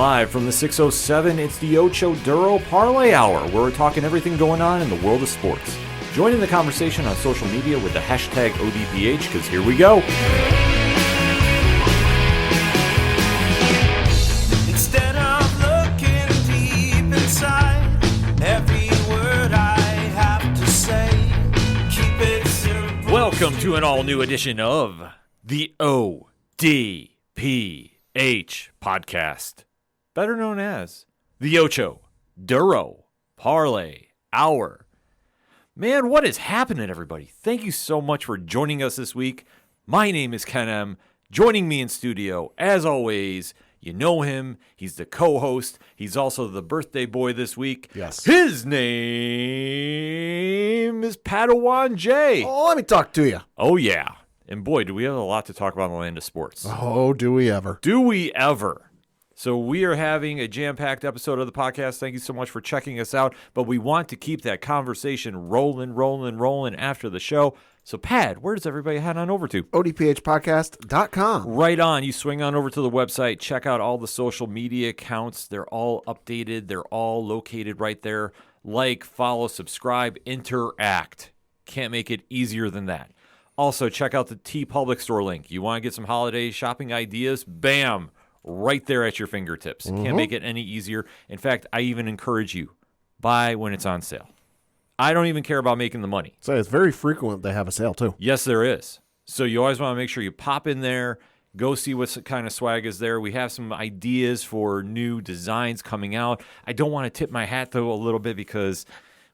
Live from the 607, it's the Ocho Duro Parlay Hour, where we're talking everything going on in the world of sports. Join in the conversation on social media with the hashtag ODPH, because here we go. Instead of looking deep inside, every word I have to say, keep it simple. Welcome to an all-new edition of the ODPH podcast, better known as the Ocho Duro Parlay Hour. Man, what is happening, everybody? Thank you so much for joining us this week. My name is Ken M. Joining me in studio, as always, you know him. He's the co-host. He's also the birthday boy this week. Yes. His name is Padawan J. Oh, let me talk to you. Oh, yeah. And boy, do we have a lot to talk about in the land of sports. Oh, do we ever? Do we ever? So we are having a jam-packed episode of the podcast. Thank you so much for checking us out. But we want to keep that conversation rolling after the show. So, Pad, where does everybody head on over to? ODPHpodcast.com. Right on. You swing on over to the website. Check out all the social media accounts. They're all updated. They're all located right there. Like, follow, subscribe, interact. Can't make it easier than that. Also, check out the T Public Store link. You want to get some holiday shopping ideas? Bam! Right there at your fingertips. Can't make it any easier. In fact, I even encourage you, buy when it's on sale. I don't even care about making the money. So it's very frequent they have a sale, too. Yes, there is. So you always want to make sure you pop in there, go see what kind of swag is there. We have some ideas for new designs coming out. I don't want to tip my hat, though, a little bit because,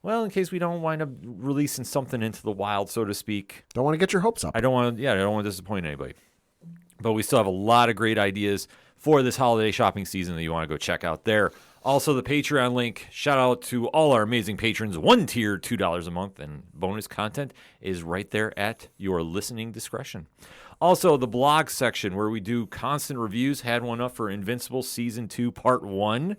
well, in case we don't wind up releasing something into the wild, so to speak. Don't want to get your hopes up. I don't want to disappoint anybody. But we still have a lot of great ideas for this holiday shopping season that you want to go check out there. Also, the Patreon link. Shout out to all our amazing patrons. One tier, $2 a month, and bonus content is right there at your listening discretion. Also, the blog section where we do constant reviews. Had one up for Invincible Season 2 Part 1.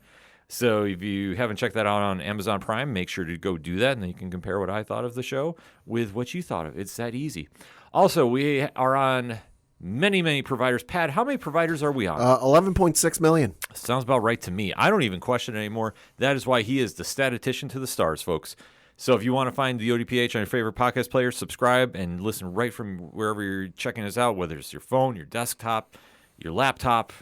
So if you haven't checked that out on Amazon Prime, make sure to go do that, and then you can compare what I thought of the show with what you thought of it. It's that easy. Also, we are on many providers. Pat, how many providers are we on? 11.6 million. Sounds about right to me. I don't even question it anymore. That is why he is the statistician to the stars, folks. So if you want to find the ODPH on your favorite podcast player, subscribe and listen right from wherever you're checking us out, whether it's your phone, your desktop, your laptop.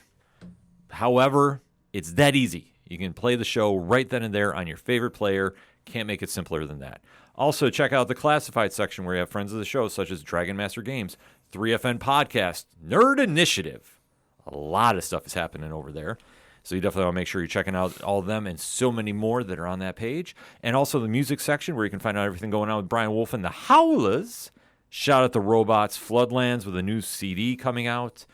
However, it's that easy. You can play the show right then and there on your favorite player. Can't make it simpler than that. Also, check out the classified section where you have friends of the show, such as Dragon Master Games, 3FN Podcast, Nerd Initiative. A lot of stuff is happening over there. So you definitely want to make sure you're checking out all of them and so many more that are on that page. And also the music section where you can find out everything going on with Brian Wolf and the Howlers. Shout out the Robots, Floodlands with a new CD coming out.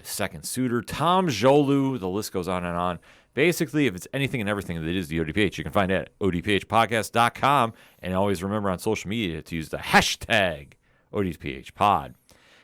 Second Suitor, Tom Jolu, the list goes on and on. Basically, if it's anything and everything that is the ODPH, you can find it at odphpodcast.com. And always remember on social media to use the hashtag ODPHpod.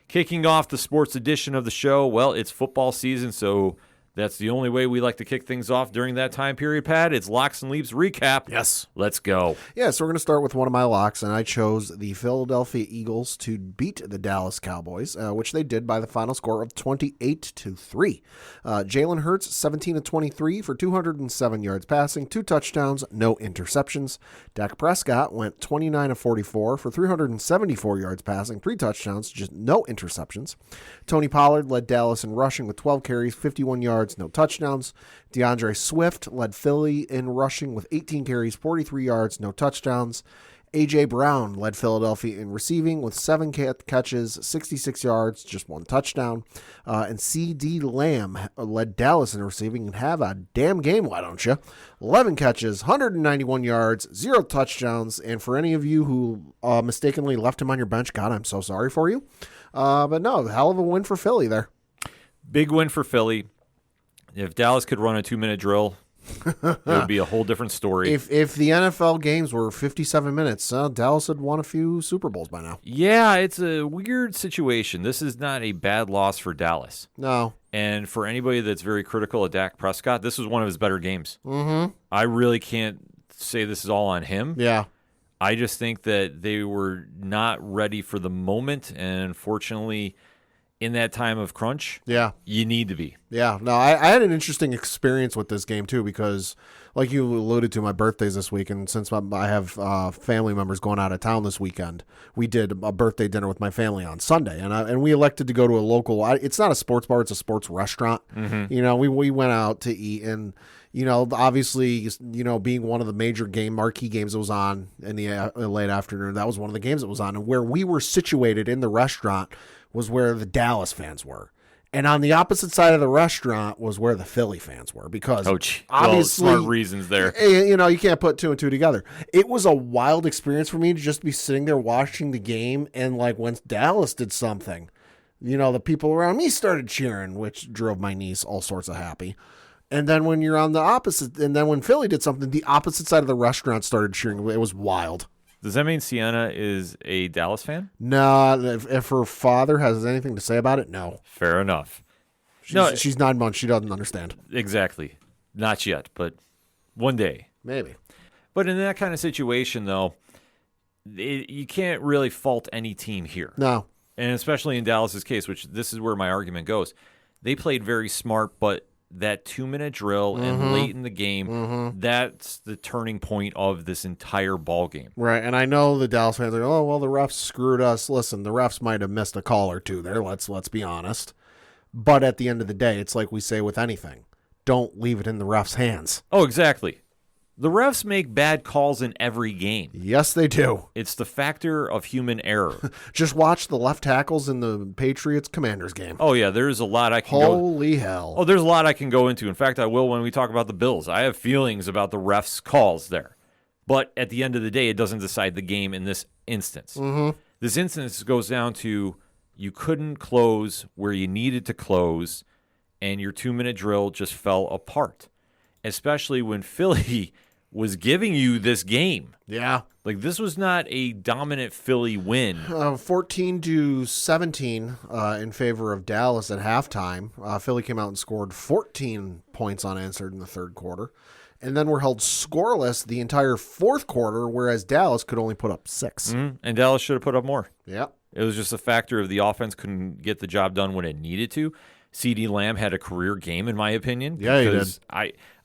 Kicking off the sports edition of the show, well, it's football season, so that's the only way we like to kick things off during that time period, Pat. It's Locks and Leaps recap. Yes. Let's go. Yeah, so we're going to start with one of my locks, and I chose the Philadelphia Eagles to beat the Dallas Cowboys, which they did by the final score of 28-3. Jalen Hurts, 17-23 for 207 yards passing, 2 touchdowns, no interceptions. Dak Prescott went 29-44 for 374 yards passing, 3 touchdowns, just no interceptions. Tony Pollard led Dallas in rushing with 12 carries, 51 yards, no touchdowns. DeAndre Swift led Philly in rushing with 18 carries, 43 yards, no touchdowns. A.J. Brown led Philadelphia in receiving with 7 catches, 66 yards, just 1 touchdown. And C.D. Lamb led Dallas in receiving and have a damn game, why don't you? 11 catches, 191 yards, 0 touchdowns. And for any of you who mistakenly left him on your bench, God, I'm so sorry for you. But no, hell of a win for Philly there. Big win for Philly. If Dallas could run a 2-minute drill, it would be a whole different story. If the NFL games were 57 minutes, Dallas had won a few Super Bowls by now. Yeah, it's a weird situation. This is not a bad loss for Dallas. No. And for anybody that's very critical of Dak Prescott, this was one of his better games. Mm-hmm. I really can't say this is all on him. Yeah. I just think that they were not ready for the moment, and unfortunately, in that time of crunch, Yeah. you need to be. Yeah. No, I had an interesting experience with this game, too, because like you alluded to, my birthday's this week, and since I have family members going out of town this weekend, we did a birthday dinner with my family on Sunday, and we elected to go to a local. It's not a sports bar; it's a sports restaurant. Mm-hmm. We went out to eat, and obviously, being one of the major marquee games that was on in the late afternoon, that was one of the games that was on, and where we were situated in the restaurant was where the Dallas fans were. And on the opposite side of the restaurant was where the Philly fans were, because obviously, smart reasons there. You can't put two and two together. It was a wild experience for me to just be sitting there watching the game, and like when Dallas did something, the people around me started cheering, which drove my niece all sorts of happy. And then when you're on the opposite, and then when Philly did something, the opposite side of the restaurant started cheering. It was wild. Does that mean Sienna is a Dallas fan? No, if her father has anything to say about it, no. Fair enough. She's 9 months. She doesn't understand. Exactly. Not yet, but one day. Maybe. But in that kind of situation, though, you can't really fault any team here. No. And especially in Dallas's case, which this is where my argument goes. They played very smart, but that 2-minute drill and late in the game, that's the turning point of this entire ball game. Right, and I know the Dallas fans are, oh, well, the refs screwed us. Listen, the refs might have missed a call or two there. Let's be honest. But at the end of the day, it's like we say with anything. Don't leave it in the refs' hands. Oh, exactly. The refs make bad calls in every game. Yes, they do. It's the factor of human error. Just watch the left tackles in the Patriots-Commanders game. Oh, yeah, there's a lot I can Holy hell. Oh, there's a lot I can go into. In fact, I will when we talk about the Bills. I have feelings about the refs' calls there. But at the end of the day, it doesn't decide the game in this instance. This instance goes down to you couldn't close where you needed to close, and your 2-minute drill just fell apart, especially when Philly was giving you this game. Yeah. Like, this was not a dominant Philly win. 14-17 in favor of Dallas at halftime. Philly came out and scored 14 points unanswered in the third quarter. And then were held scoreless the entire fourth quarter, whereas Dallas could only put up 6. And Dallas should have put up more. Yeah. It was just a factor of the offense couldn't get the job done when it needed to. CeeDee Lamb had a career game, in my opinion. Yeah, he did.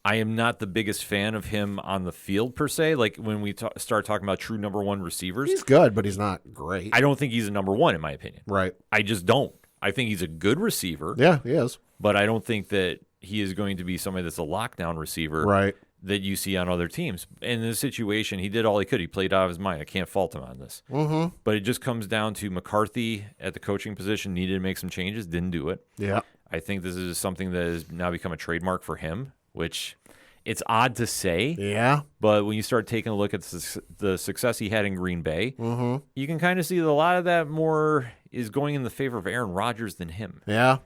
I am not the biggest fan of him on the field, per se. Like, when we start talking about true number one receivers. He's good, but he's not great. I don't think he's a number one, in my opinion. Right. I just don't. I think he's a good receiver. Yeah, he is. But I don't think that he is going to be somebody that's a lockdown receiver. Right. That you see on other teams. In this situation, he did all he could. He played out of his mind. I can't fault him on this. But it just comes down to McCarthy at the coaching position needed to make some changes, didn't do it. Yeah. I think this is something that has now become a trademark for him, which it's odd to say. Yeah. But when you start taking a look at the success he had in Green Bay, you can kind of see that a lot of that more is going in the favor of Aaron Rodgers than him. Yeah.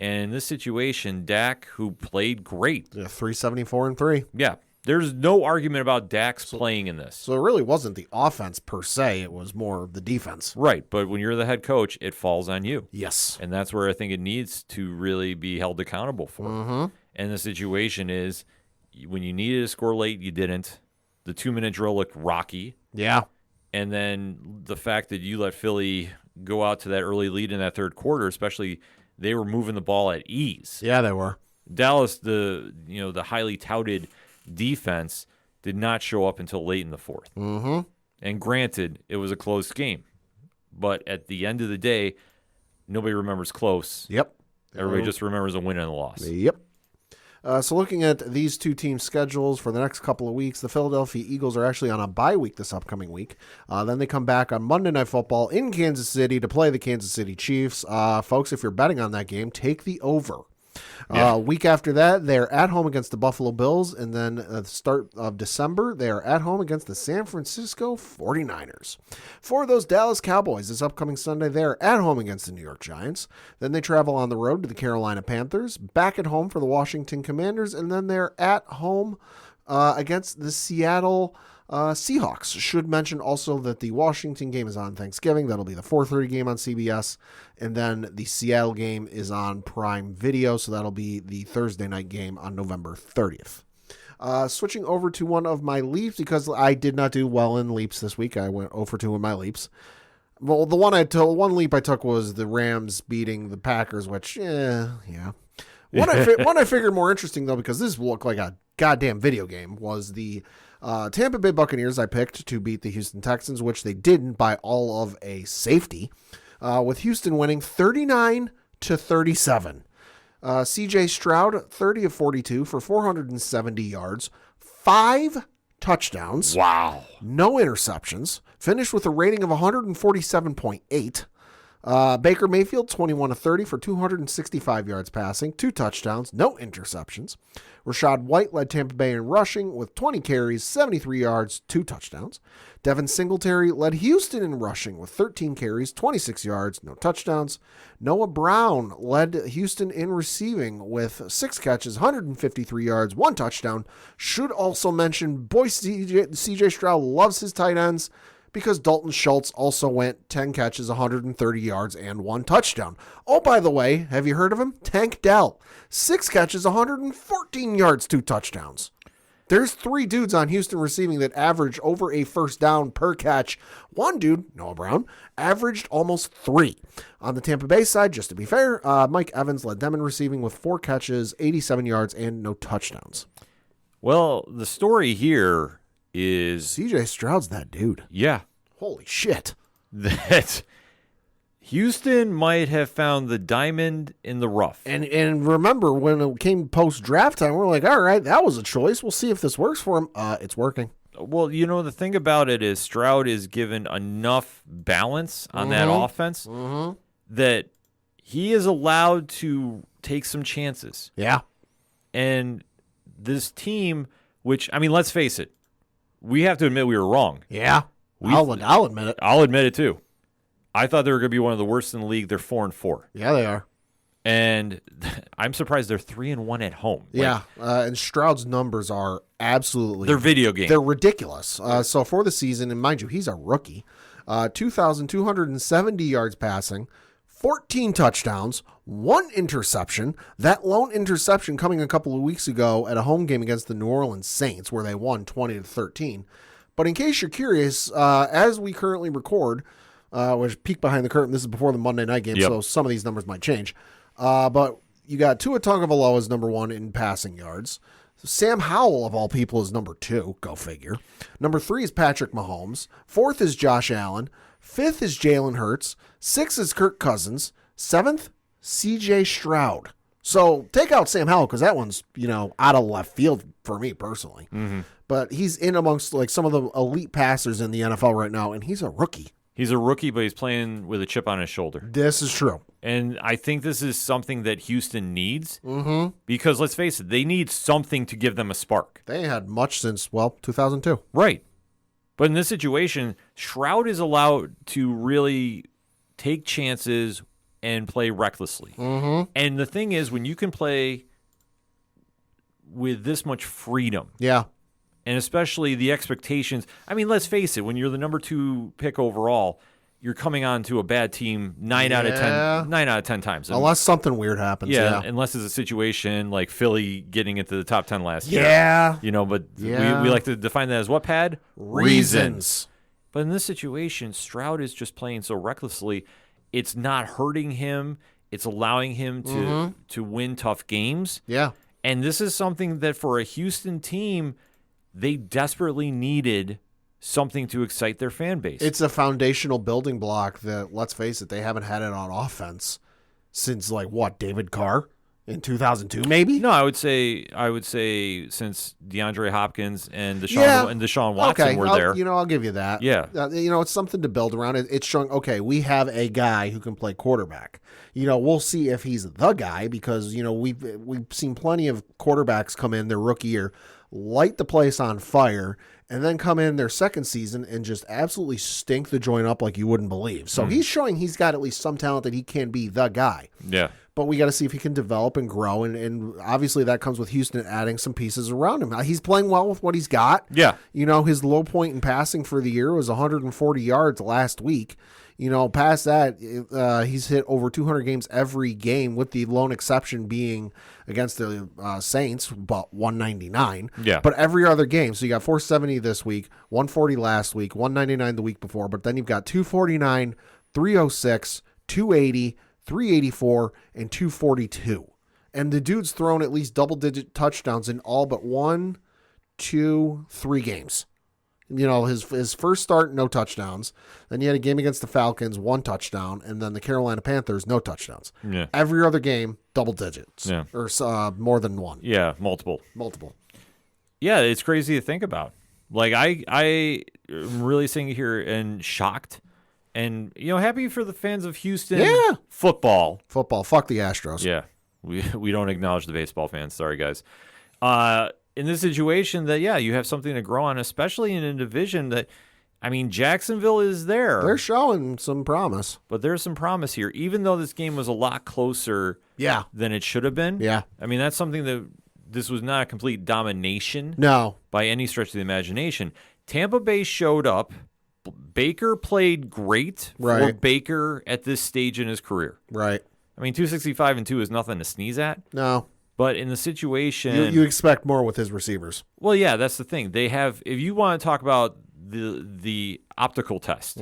And in this situation, Dak, who played great. Yeah, 374-3. Yeah. There's no argument about Dak's playing in this. So it really wasn't the offense per se. It was more the defense. Right. But when you're the head coach, it falls on you. Yes. And that's where I think it needs to really be held accountable for. And the situation is when you needed to score late, you didn't. The 2-minute drill looked rocky. Yeah. And then the fact that you let Philly go out to that early lead in that third quarter, especially they were moving the ball at ease. Yeah, they were. Dallas, the highly touted defense, did not show up until late in the fourth. And granted, it was a close game. But at the end of the day, nobody remembers close. Yep. Everybody just remembers a win and a loss. Yep. So looking at these two teams' schedules for the next couple of weeks, the Philadelphia Eagles are actually on a bye week this upcoming week. Then they come back on Monday Night Football in Kansas City to play the Kansas City Chiefs. Folks, if you're betting on that game, take the over. Week after that, they're at home against the Buffalo Bills, and then at the start of December, they are at home against the San Francisco 49ers. For those Dallas Cowboys, this upcoming Sunday, they're at home against the New York Giants. Then they travel on the road to the Carolina Panthers, back at home for the Washington Commanders, and then they're at home against the Seattle Seahawks. Should mention also that the Washington game is on Thanksgiving. That'll be the 4:30 game on CBS. And then the Seattle game is on Prime Video, so that'll be the Thursday night game on November 30th. Switching over to one of my leaps, because I did not do well in leaps this week. I went 0 for 2 in my leaps. Well, the one leap I took was the Rams beating the Packers, which, yeah. One I figured more interesting, though, because this looked like a goddamn video game, was the Tampa Bay Buccaneers I picked to beat the Houston Texans, which they didn't by all of a safety, with Houston winning 39-37. C.J. Stroud, 30 of 42 for 470 yards, 5 touchdowns. Wow. No interceptions. Finished with a rating of 147.8. Baker Mayfield, 21 of 30 for 265 yards passing, 2 touchdowns, no interceptions. Rashad White led Tampa Bay in rushing with 20 carries, 73 yards, 2 touchdowns. Devin Singletary led Houston in rushing with 13 carries, 26 yards, no touchdowns. Noah Brown led Houston in receiving with 6 catches, 153 yards, 1 touchdown. Should also mention, boy, CJ Stroud loves his tight ends, because Dalton Schultz also went 10 catches, 130 yards, and 1 touchdown. Oh, by the way, have you heard of him? Tank Dell, 6 catches, 114 yards, 2 touchdowns. There's 3 dudes on Houston receiving that average over a first down per catch. One dude, Noah Brown, averaged almost 3. On the Tampa Bay side, just to be fair, Mike Evans led them in receiving with 4 catches, 87 yards, and no touchdowns. Well, the story here is CJ Stroud's that dude. Yeah. Holy shit. That Houston might have found the diamond in the rough. And remember, when it came post-draft time, we're like, all right, that was a choice. We'll see if this works for him. It's working. Well, you know, the thing about it is Stroud is given enough balance on that offense that he is allowed to take some chances. Yeah. And this team, which, I mean, let's face it, we have to admit we were wrong. Yeah. I'll admit it. I'll admit it, too. I thought they were going to be one of the worst in the league. They're 4-4. Yeah, they are. And I'm surprised they're 3-1 at home. Yeah, and Stroud's numbers are absolutely... They're video games. They're ridiculous. So for the season, and mind you, he's a rookie, 2,270 yards passing, 14 touchdowns, 1 interception. That lone interception coming a couple of weeks ago at a home game against the New Orleans Saints, where they won 20-13. But in case you're curious, as we currently record, which peek behind the curtain, this is before the Monday night game, so some of these numbers might change. But you got Tua Tagovailoa as number 1 in passing yards. Sam Howell, of all people, is number 2. Go figure. Number 3 is Patrick Mahomes. 4th is Josh Allen. 5th is Jalen Hurts. 6th is Kirk Cousins. 7th, C.J. Stroud. So take out Sam Howell, because that one's, out of left field for me personally. Mm-hmm. But he's in amongst like some of the elite passers in the NFL right now, and he's a rookie. He's a rookie, but he's playing with a chip on his shoulder. This is true. And I think this is something that Houston needs, because let's face it, they need something to give them a spark. They ain't had much since, 2002. Right. But in this situation, Stroud is allowed to really take chances and play recklessly. Mm-hmm. And the thing is, when you can play with this much freedom, and especially the expectations, I mean, let's face it, when you're the number 2 pick overall, you're coming on to a bad team 9 out of 10 times. Unless something weird happens. Yeah. Unless it's a situation like Philly getting into the top 10 last year. But we like to define that as what, Pad? Reasons. But in this situation, Stroud is just playing so recklessly. It's not hurting him. It's allowing him to win tough games. Yeah. And this is something that for a Houston team, they desperately needed something to excite their fan base. It's a foundational building block that, let's face it, they haven't had it on offense since David Carr in 2002 maybe? No, I would say since DeAndre Hopkins and Deshaun Watson were there. I'll give you that. Yeah. It's something to build around. It's showing, okay, we have a guy who can play quarterback. We'll see if he's the guy, because, we've seen plenty of quarterbacks come in their rookie year, light the place on fire, and then come in their second season and just absolutely stink the joint up like you wouldn't believe. So he's showing he's got at least some talent that he can be the guy. Yeah. but we got to see if he can develop and grow. And obviously that comes with Houston adding some pieces around him. He's playing well with what he's got. Yeah. His low point in passing for the year was 140 yards last week. Past that, he's hit over 200 games every game, with the lone exception being against the Saints, about 199. Yeah. But every other game, so you got 470 this week, 140 last week, 199 the week before, but then you've got 249, 306, 280, 384, and 242. And the dude's thrown at least double-digit touchdowns in all but 1, 2, 3 games. His first start, no touchdowns. Then you had a game against the Falcons, 1 touchdown, and then the Carolina Panthers, no touchdowns. Yeah. Every other game, double digits. Yeah. Or more than 1. Yeah, multiple. Yeah, it's crazy to think about. Like, I am really sitting here and shocked and, happy for the fans of Houston. Yeah. Football. Fuck the Astros. Yeah. We don't acknowledge the baseball fans. Sorry, guys. In this situation that, you have something to grow on, especially in a division that, Jacksonville is there. They're showing some promise. But there's some promise here, even though this game was a lot closer than it should have been. Yeah. That's something that this was not a complete domination. No. By any stretch of the imagination. Tampa Bay showed up. Baker played great for Baker at this stage in his career. Right. 265-2 is nothing to sneeze at. No. But in the situation, you expect more with his receivers. Well, yeah, that's the thing. They have. If you want to talk about the optical test,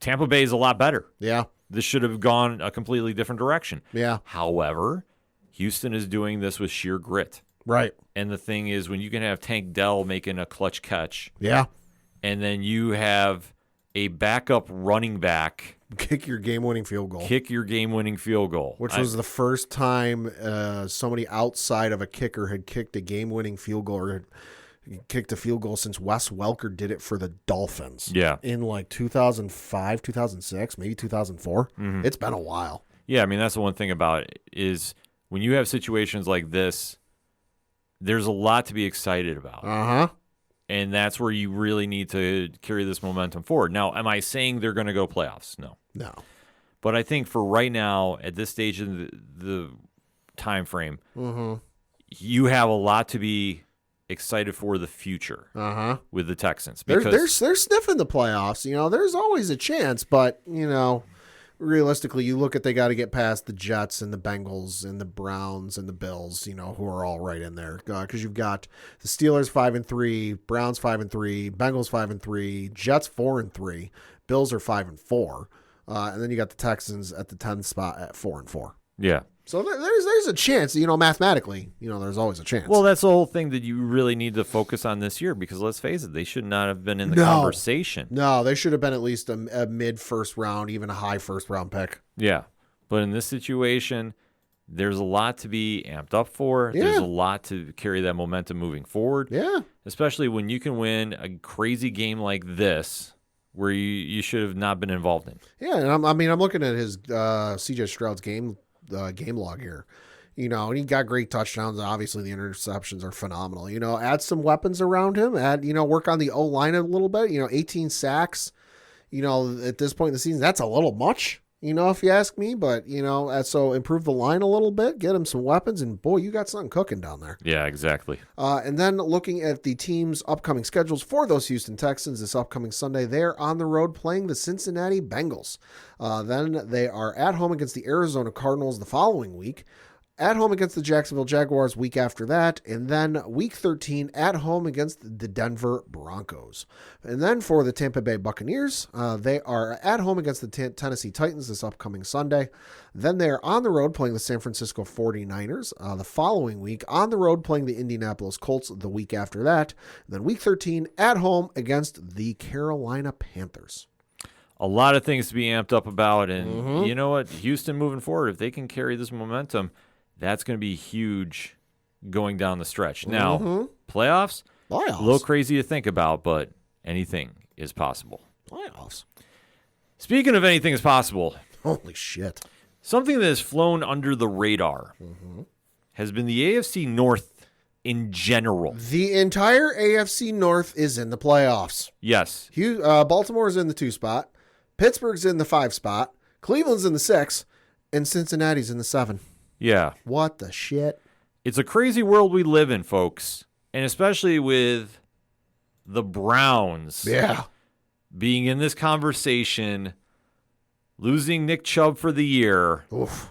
Tampa Bay is a lot better. Yeah, this should have gone a completely different direction. Yeah. However, Houston is doing this with sheer grit. Right. And the thing is, when you can have Tank Dell making a clutch catch, and then you have a backup running back kick your game-winning field goal. Which was the first time somebody outside of a kicker had kicked a game-winning field goal or had kicked a field goal since Wes Welker did it for the Dolphins. Yeah. In 2005, 2006, maybe 2004. Mm-hmm. It's been a while. Yeah, that's the one thing about it is when you have situations like this, there's a lot to be excited about. Uh-huh. And that's where you really need to carry this momentum forward. Now, am I saying they're going to go playoffs? No. But I think for right now, at this stage of the time frame, you have a lot to be excited for the future with the Texans. Because they're sniffing the playoffs. There's always a chance, but, realistically, you look at they got to get past the Jets and the Bengals and the Browns and the Bills, who are all right in there. Because you've got the Steelers 5-3, Browns 5-3, Bengals 5-3, Jets 4-3, Bills are 5-4, and then you got the Texans at the 10th spot at 4-4. Yeah. So there's a chance, mathematically, there's always a chance. Well, that's the whole thing that you really need to focus on this year because let's face it, they should not have been in the conversation. No, they should have been at least a mid first round, even a high first round pick. Yeah. But in this situation, there's a lot to be amped up for. Yeah. There's a lot to carry that momentum moving forward. Yeah. Especially when you can win a crazy game like this where you should have not been involved in. Yeah, and I'm looking at his CJ Stroud's game log here, and he got great touchdowns. Obviously, the interceptions are phenomenal. Add some weapons around him. Work on the O line a little bit. 18 sacks. At this point in the season, that's a little much. If you ask me, but so improve the line a little bit, get him some weapons, and boy, you got something cooking down there. Yeah, exactly. And then looking at the team's upcoming schedules for those Houston Texans this upcoming Sunday, they're on the road playing the Cincinnati Bengals. Then they are at home against the Arizona Cardinals the following week. At home against the Jacksonville Jaguars week after that, and then week 13 at home against the Denver Broncos. And then for the Tampa Bay Buccaneers, they are at home against the Tennessee Titans this upcoming Sunday. Then they are on the road playing the San Francisco 49ers the following week, on the road playing the Indianapolis Colts the week after that. And then week 13 at home against the Carolina Panthers. A lot of things to be amped up about, and you know what? Houston moving forward, if they can carry this momentum, that's going to be huge going down the stretch. Now, playoffs, a little crazy to think about, but anything is possible. Playoffs. Speaking of anything is possible. Holy shit. Something that has flown under the radar has been the AFC North in general. The entire AFC North is in the playoffs. Yes. Baltimore's in the 2 spot. Pittsburgh's in the 5 spot. Cleveland's in the 6. And Cincinnati's in the 7. Yeah. What the shit? It's a crazy world we live in, folks. And especially with the Browns Yeah. being in this conversation, losing Nick Chubb for the year. Oof.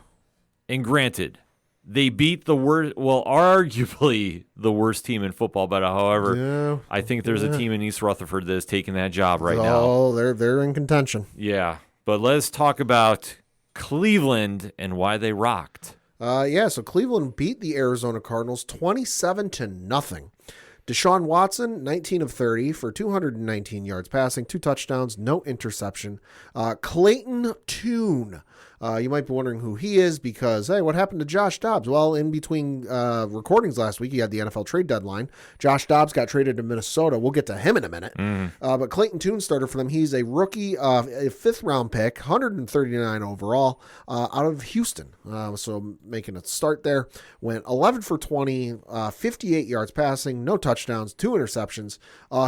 And granted, they beat the worst, well, arguably the worst team in football. But however, Yeah. I think there's a team in East Rutherford that is taking that job right now. Oh, they're in contention. Yeah. But let's talk about Cleveland and why they rocked. So Cleveland beat the Arizona Cardinals 27-0. Deshaun Watson, 19 of 30 for 219 yards passing, 2 touchdowns, no interception. Clayton Tune. You might be wondering who he is because, hey, what happened to Josh Dobbs? Well, in between recordings last week, he had the NFL trade deadline. Josh Dobbs got traded to Minnesota. We'll get to him in a minute. But Clayton Tune started for them. He's a rookie, a 5th-round pick, 139 overall, out of Houston. So making a start there. Went 11 for 20, 58 yards passing, no touchdowns, 2 interceptions.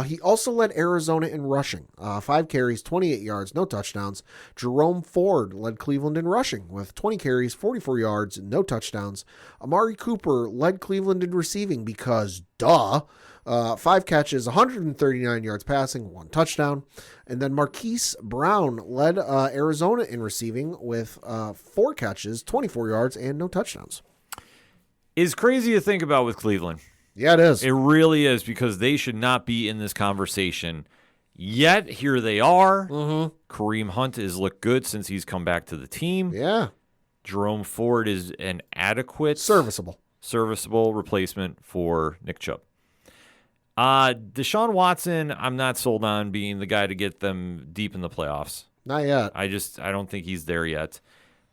He also led Arizona in rushing. 5 carries, 28 yards, no touchdowns. Jerome Ford led Cleveland in rushing with 20 carries, 44 yards, no touchdowns. Amari Cooper led Cleveland in receiving because, 5 catches, 139 yards passing, 1 touchdown. And then Marquise Brown led Arizona in receiving with 4 catches, 24 yards, and no touchdowns. It's crazy to think about with Cleveland. Yeah, it is. It really is because they should not be in this conversation. Yet, here they are. Kareem Hunt has looked good since he's come back to the team. Yeah. Jerome Ford is an adequate, Serviceable replacement for Nick Chubb. Deshaun Watson, I'm not sold on being the guy to get them deep in the playoffs. Not yet. I don't think he's there yet.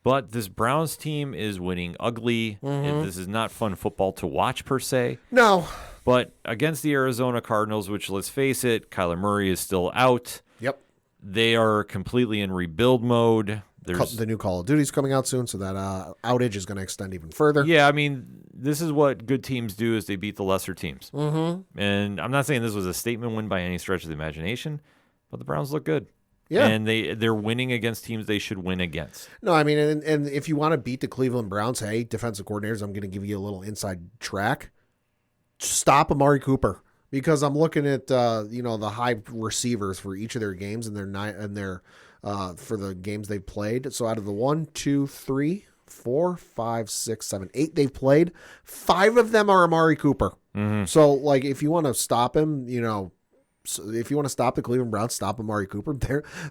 But this Browns team is winning ugly. This is not fun football to watch per se. No. But against the Arizona Cardinals, which, let's face it, Kyler Murray is still out. Yep. They are completely in rebuild mode. The new Call of Duty's coming out soon, so that outage is going to extend even further. Yeah, I mean, this is what good teams do is they beat the lesser teams. And I'm not saying this was a statement win by any stretch of the imagination, but the Browns look good. Yeah. And they're winning against teams they should win against. No, I mean, and if you want to beat the Cleveland Browns, hey, defensive coordinators, I'm going to give you a little inside track. Stop Amari Cooper because I'm looking at the high receivers for each of their games and their for the games they've played. So out of the 1, 2, 3, 4, 5, 6, 7, 8 they've played, 5 of them are Amari Cooper. So like if you want to stop him, so if you want to stop the Cleveland Browns, stop Amari Cooper.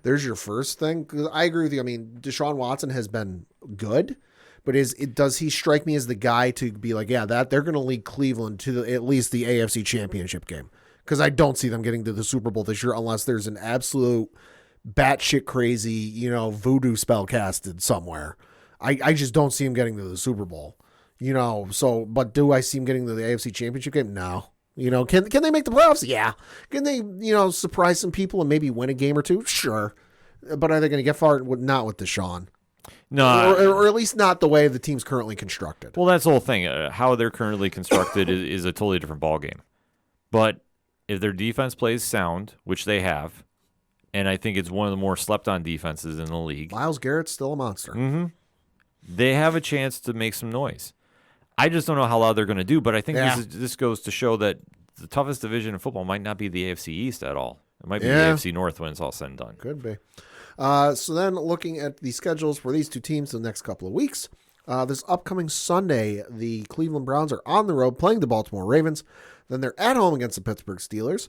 There's your first thing. 'Cause I agree with you. I mean, Deshaun Watson has been good. But does he strike me as the guy to be like, yeah, that they're going to lead Cleveland to at least the AFC Championship game? Because I don't see them getting to the Super Bowl this year unless there's an absolute batshit crazy, voodoo spell casted somewhere. I just don't see him getting to the Super Bowl. But do I see him getting to the AFC Championship game? No. Can they make the playoffs? Yeah. Can they, surprise some people and maybe win a game or two? Sure. But are they going to get far? Not with Deshaun. No, or at least not the way the team's currently constructed. Well, that's the whole thing. How they're currently constructed is a totally different ballgame. But if their defense plays sound, which they have, and I think it's one of the more slept-on defenses in the league. Myles Garrett's still a monster. They have a chance to make some noise. I just don't know how loud they're going to do, but I think this goes to show that the toughest division in football might not be the AFC East at all. It might be the AFC North when it's all said and done. Could be. So then looking at the schedules for these two teams the next couple of weeks, this upcoming Sunday, the Cleveland Browns are on the road playing the Baltimore Ravens. Then they're at home against the Pittsburgh Steelers,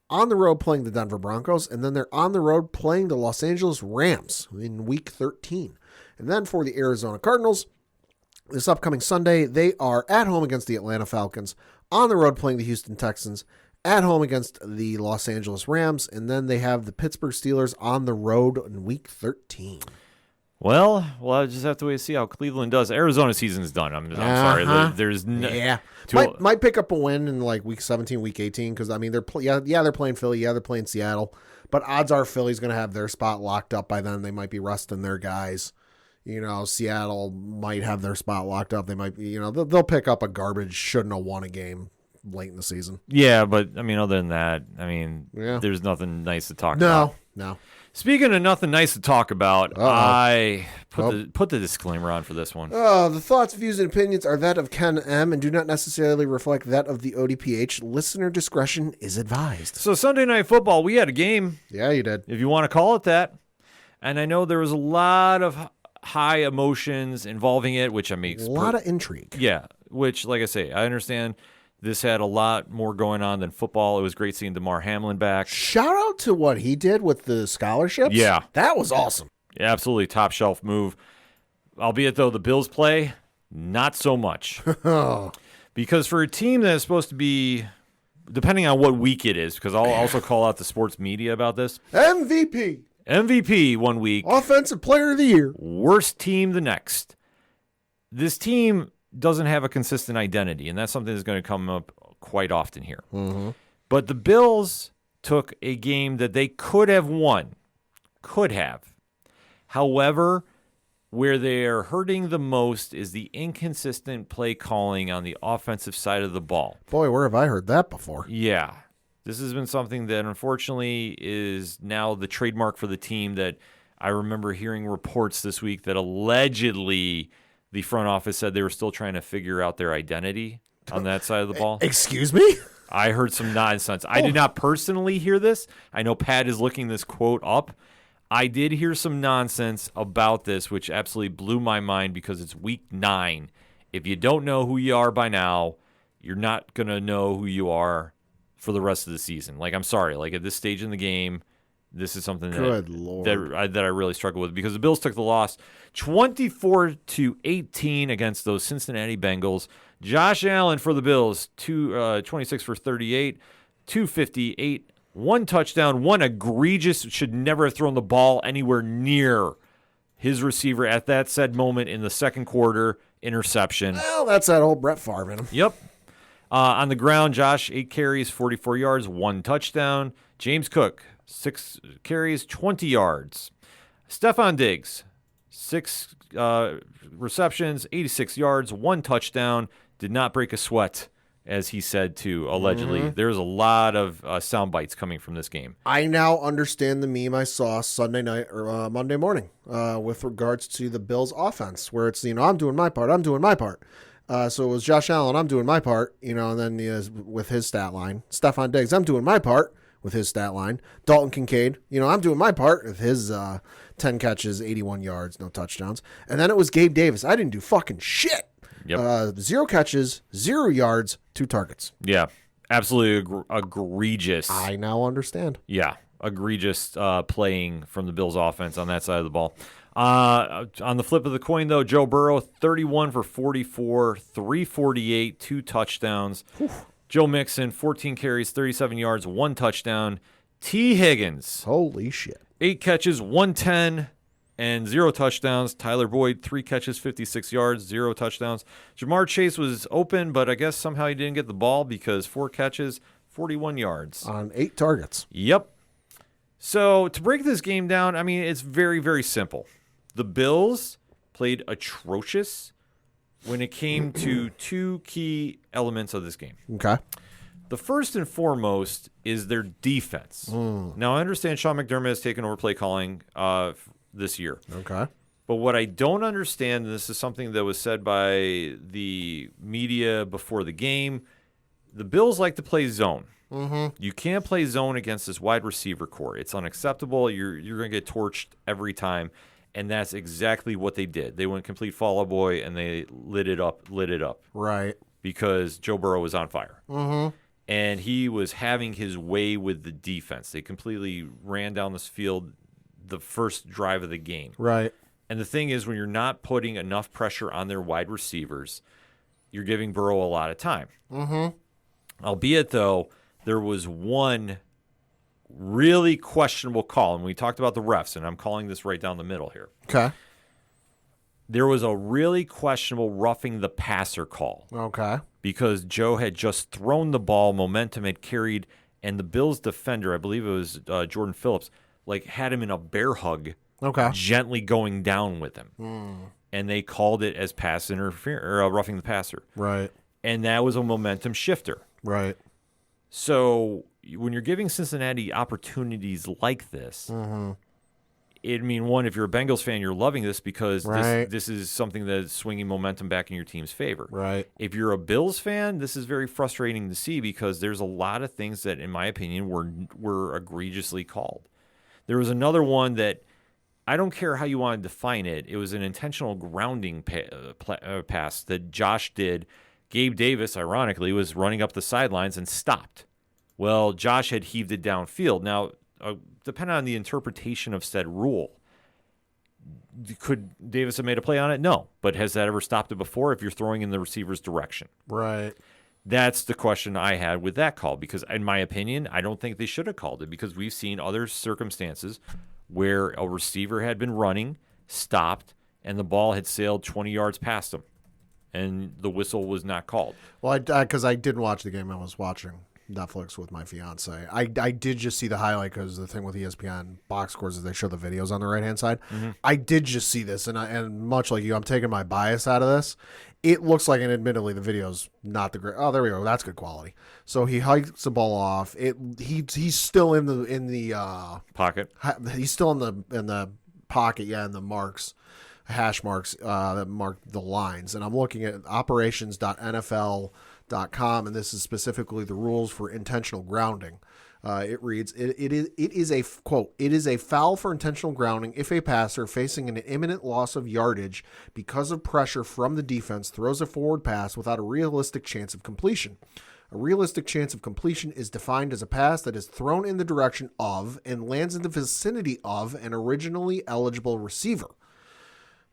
on the road playing the Denver Broncos, and then they're on the road playing the Los Angeles Rams in Week 13. And then for the Arizona Cardinals, this upcoming Sunday, they are at home against the Atlanta Falcons, on the road playing the Houston Texans, at home against the Los Angeles Rams, and then they have the Pittsburgh Steelers on the road in Week 13. Well, I just have to wait to see how Cleveland does. Arizona's season's done. I'm sorry. There's no... Might pick up a win in like Week 17, Week 18, because, I mean, they're playing Philly, they're playing Seattle, but odds are Philly's going to have their spot locked up by then. They might be resting their guys. Seattle might have their spot locked up. They might be, they'll pick up a garbage, shouldn't have won a game late in the season. Yeah, but I mean, other than that, there's nothing nice to talk about. No. Speaking of nothing nice to talk about, I Put the disclaimer on for this one. The thoughts, views, and opinions are that of Ken M. and do not necessarily reflect that of the ODPH. Listener discretion is advised. So Sunday Night Football, we had a game, Yeah, you did. if you want to call it that. And I know there was a lot of high emotions involving it, which I mean, A lot of intrigue. yeah, which, like I say, I understand this had a lot more going on than football. It was great seeing DeMar Hamlin back. Shout out to what he did with the scholarships. Yeah. That was awesome. Absolutely top shelf move. Albeit, though, the Bills play, not so much. Because for a team that is supposed to be, depending on what week it is, because I'll also call out the sports media about this. MVP 1 week, Offensive Player of the Year. worst team the next. This team doesn't have a consistent identity, and that's something that's going to come up quite often here. Mm-hmm. But the Bills took a game that they could have won. Could have. However, where they're hurting the most is the inconsistent play calling on the offensive side of the ball. Boy, where have I heard that before? Yeah. This has been something that unfortunately is now the trademark for the team. That I remember hearing reports this week that allegedly the front office said they were still trying to figure out their identity on that side of the ball. Excuse me? I heard some nonsense. I did not personally hear this. I know Pat is looking this quote up. I did hear some nonsense about this, which absolutely blew my mind because it's week 9. If you don't know who you are by now, you're not going to know who you are for the rest of the season. Like, I'm sorry. Like, at this stage in the game, this is something Good Lord. that I really struggle with because the Bills took the loss 24-18 against those Cincinnati Bengals. Josh Allen for the Bills, 26 for 38, 258, 1 touchdown, 1 egregious, should never have thrown the ball anywhere near his receiver at that said moment in the second quarter, interception. Well, that's that old Brett Favre in him. Yep. On the ground, Josh, 8 carries, 44 yards, 1 touchdown. James Cook, 6 carries, 20 yards. Stephon Diggs, 6 receptions, 86 yards, 1 touchdown. Did not break a sweat, as he said, too, allegedly. Mm-hmm. There's a lot of sound bites coming from this game. I now understand the meme I saw Sunday night or Monday morning with regards to the Bills offense, where it's, I'm doing my part, so it was Josh Allen, I'm doing my part, and then with his stat line. Stephon Diggs, I'm doing my part with his stat line. Dalton Kincaid, I'm doing my part with his 10 catches, 81 yards, no touchdowns. And then it was Gabe Davis. I didn't do fucking shit. Yep. 0 catches, 0 yards, 2 targets. Yeah, absolutely egregious. I now understand. Yeah, egregious playing from the Bills offense on that side of the ball. On the flip of the coin, though, Joe Burrow, 31 for 44, 348, 2 touchdowns. Whew. Joe Mixon, 14 carries, 37 yards, 1 touchdown. T. Higgins, Holy shit. 8 catches, 110, and 0 touchdowns. Tyler Boyd, 3 catches, 56 yards, 0 touchdowns. Jamar Chase was open, but I guess somehow he didn't get the ball because 4 catches, 41 yards. On 8 targets. Yep. So to break this game down, I mean, it's very, very simple. The Bills played atrocious when it came to 2 key elements of this game. Okay. The first and foremost is their defense. Now, I understand Sean McDermott has taken over play calling this year. Okay. But what I don't understand, and this is something that was said by the media before the game, the Bills like to play zone. Mm-hmm. You can't play zone against this wide receiver core. It's unacceptable. You're going to get torched every time. And that's exactly what they did. They went complete fall out boy, and they lit it up. Right. Because Joe Burrow was on fire. Mm-hmm. And he was having his way with the defense. They completely ran down this field the first drive of the game. Right. And the thing is, when you're not putting enough pressure on their wide receivers, you're giving Burrow a lot of time. Mm-hmm. Albeit, though, there was one really questionable call, and we talked about the refs, and I'm calling this right down the middle here. Okay. There was a really questionable roughing the passer call Okay. because Joe had just thrown the ball, momentum had carried, and the Bills defender, I believe it was Jordan Phillips, had him in a bear hug, Okay. gently going down with him. And they called it as pass interference, or roughing the passer. Right. And that was a momentum shifter. Right. So when you're giving Cincinnati opportunities like this, I mean, one, if you're a Bengals fan, you're loving this because Right. this is something that's swinging momentum back in your team's favor. Right. If you're a Bills fan, this is very frustrating to see because there's a lot of things that, in my opinion, were egregiously called. There was another one that I don't care how you want to define it. It was an intentional grounding pass that Josh did. Gabe Davis, ironically, was running up the sidelines and stopped. Well, Josh had heaved it downfield. Now, depending on the interpretation of said rule, could Davis have made a play on it? No. But has that ever stopped it before if you're throwing in the receiver's direction? Right. That's the question I had with that call because, in my opinion, I don't think they should have called it because we've seen other circumstances where a receiver had been running, stopped, and the ball had sailed 20 yards past him, and the whistle was not called. Well, because I didn't watch the game. I was watching Netflix with my fiance. I did just see the highlight because the thing with ESPN box scores is they show the videos on the right hand side. Mm-hmm. I did just see this, and much like you, I'm taking my bias out of this. It looks like, and admittedly, the video's not the great. Oh, there we go. That's good quality. So he hikes the ball off. He's still in the Pocket. He's still in the pocket. Yeah, in the marks, hash marks that mark the lines. And I'm looking at operations.nfl.com, and this is specifically the rules for intentional grounding. It reads, it is a quote, it is a foul for intentional grounding if a passer facing an imminent loss of yardage because of pressure from the defense throws a forward pass without a realistic chance of completion. A realistic chance of completion is defined as a pass that is thrown in the direction of and lands in the vicinity of an originally eligible receiver.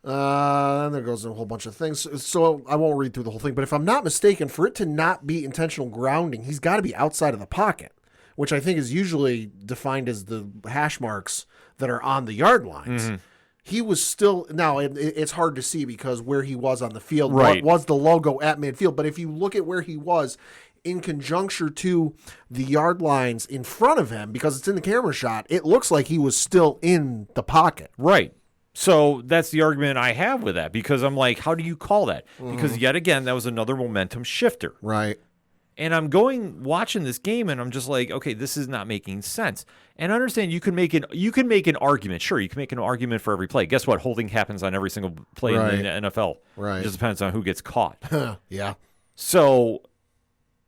And there goes a whole bunch of things. So I won't read through the whole thing, but if I'm not mistaken, for it to not be intentional grounding, he's got to be outside of the pocket, which I think is usually defined as the hash marks that are on the yard lines. Mm-hmm. He was still, now it's hard to see because where he was on the field was the logo at midfield. But if you look at where he was in conjunction to the yard lines in front of him, because it's in the camera shot, it looks like he was still in the pocket. Right. So that's the argument I have with that because I'm like, how do you call that? Mm-hmm. Because yet again, that was another momentum shifter. Right. And I'm watching this game, and I'm just like, okay, this is not making sense. And I understand you can make an argument. Sure, you can make an argument for every play. Guess what? Holding happens on every single play in the NFL. Right. It just depends on who gets caught. Yeah. So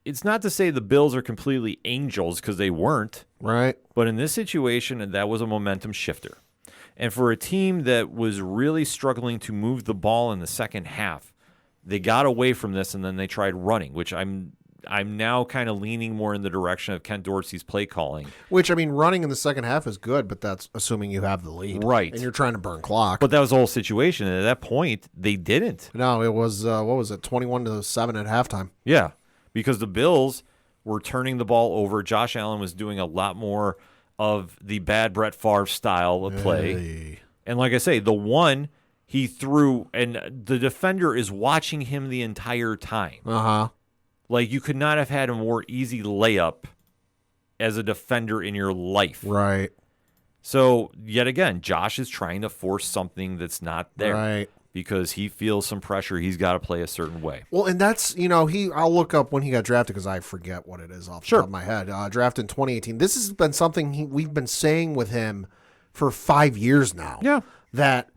it's not to say the Bills are completely angels because they weren't. Right. But in this situation, that was a momentum shifter. And for a team that was really struggling to move the ball in the second half, they got away from this, and then they tried running, which I'm now kind of leaning more in the direction of Kent Dorsey's play calling. Which, I mean, running in the second half is good, but that's assuming you have the lead. Right. And you're trying to burn clock. But that was the whole situation. And at that point, they didn't. No, it was, 21-7 at halftime. Yeah, because the Bills were turning the ball over. Josh Allen was doing a lot more of the bad Brett Favre style of play. Hey. And like I say, the one he threw, and the defender is watching him the entire time. Uh-huh. Like, you could not have had a more easy layup as a defender in your life. Right. So, yet again, Josh is trying to force something that's not there. Right. Because he feels some pressure. He's got to play a certain way. Well, and that's, I'll look up when he got drafted because I forget what it is off the top of my head. Drafted in 2018. This has been something we've been saying with him for 5 years now. Yeah. That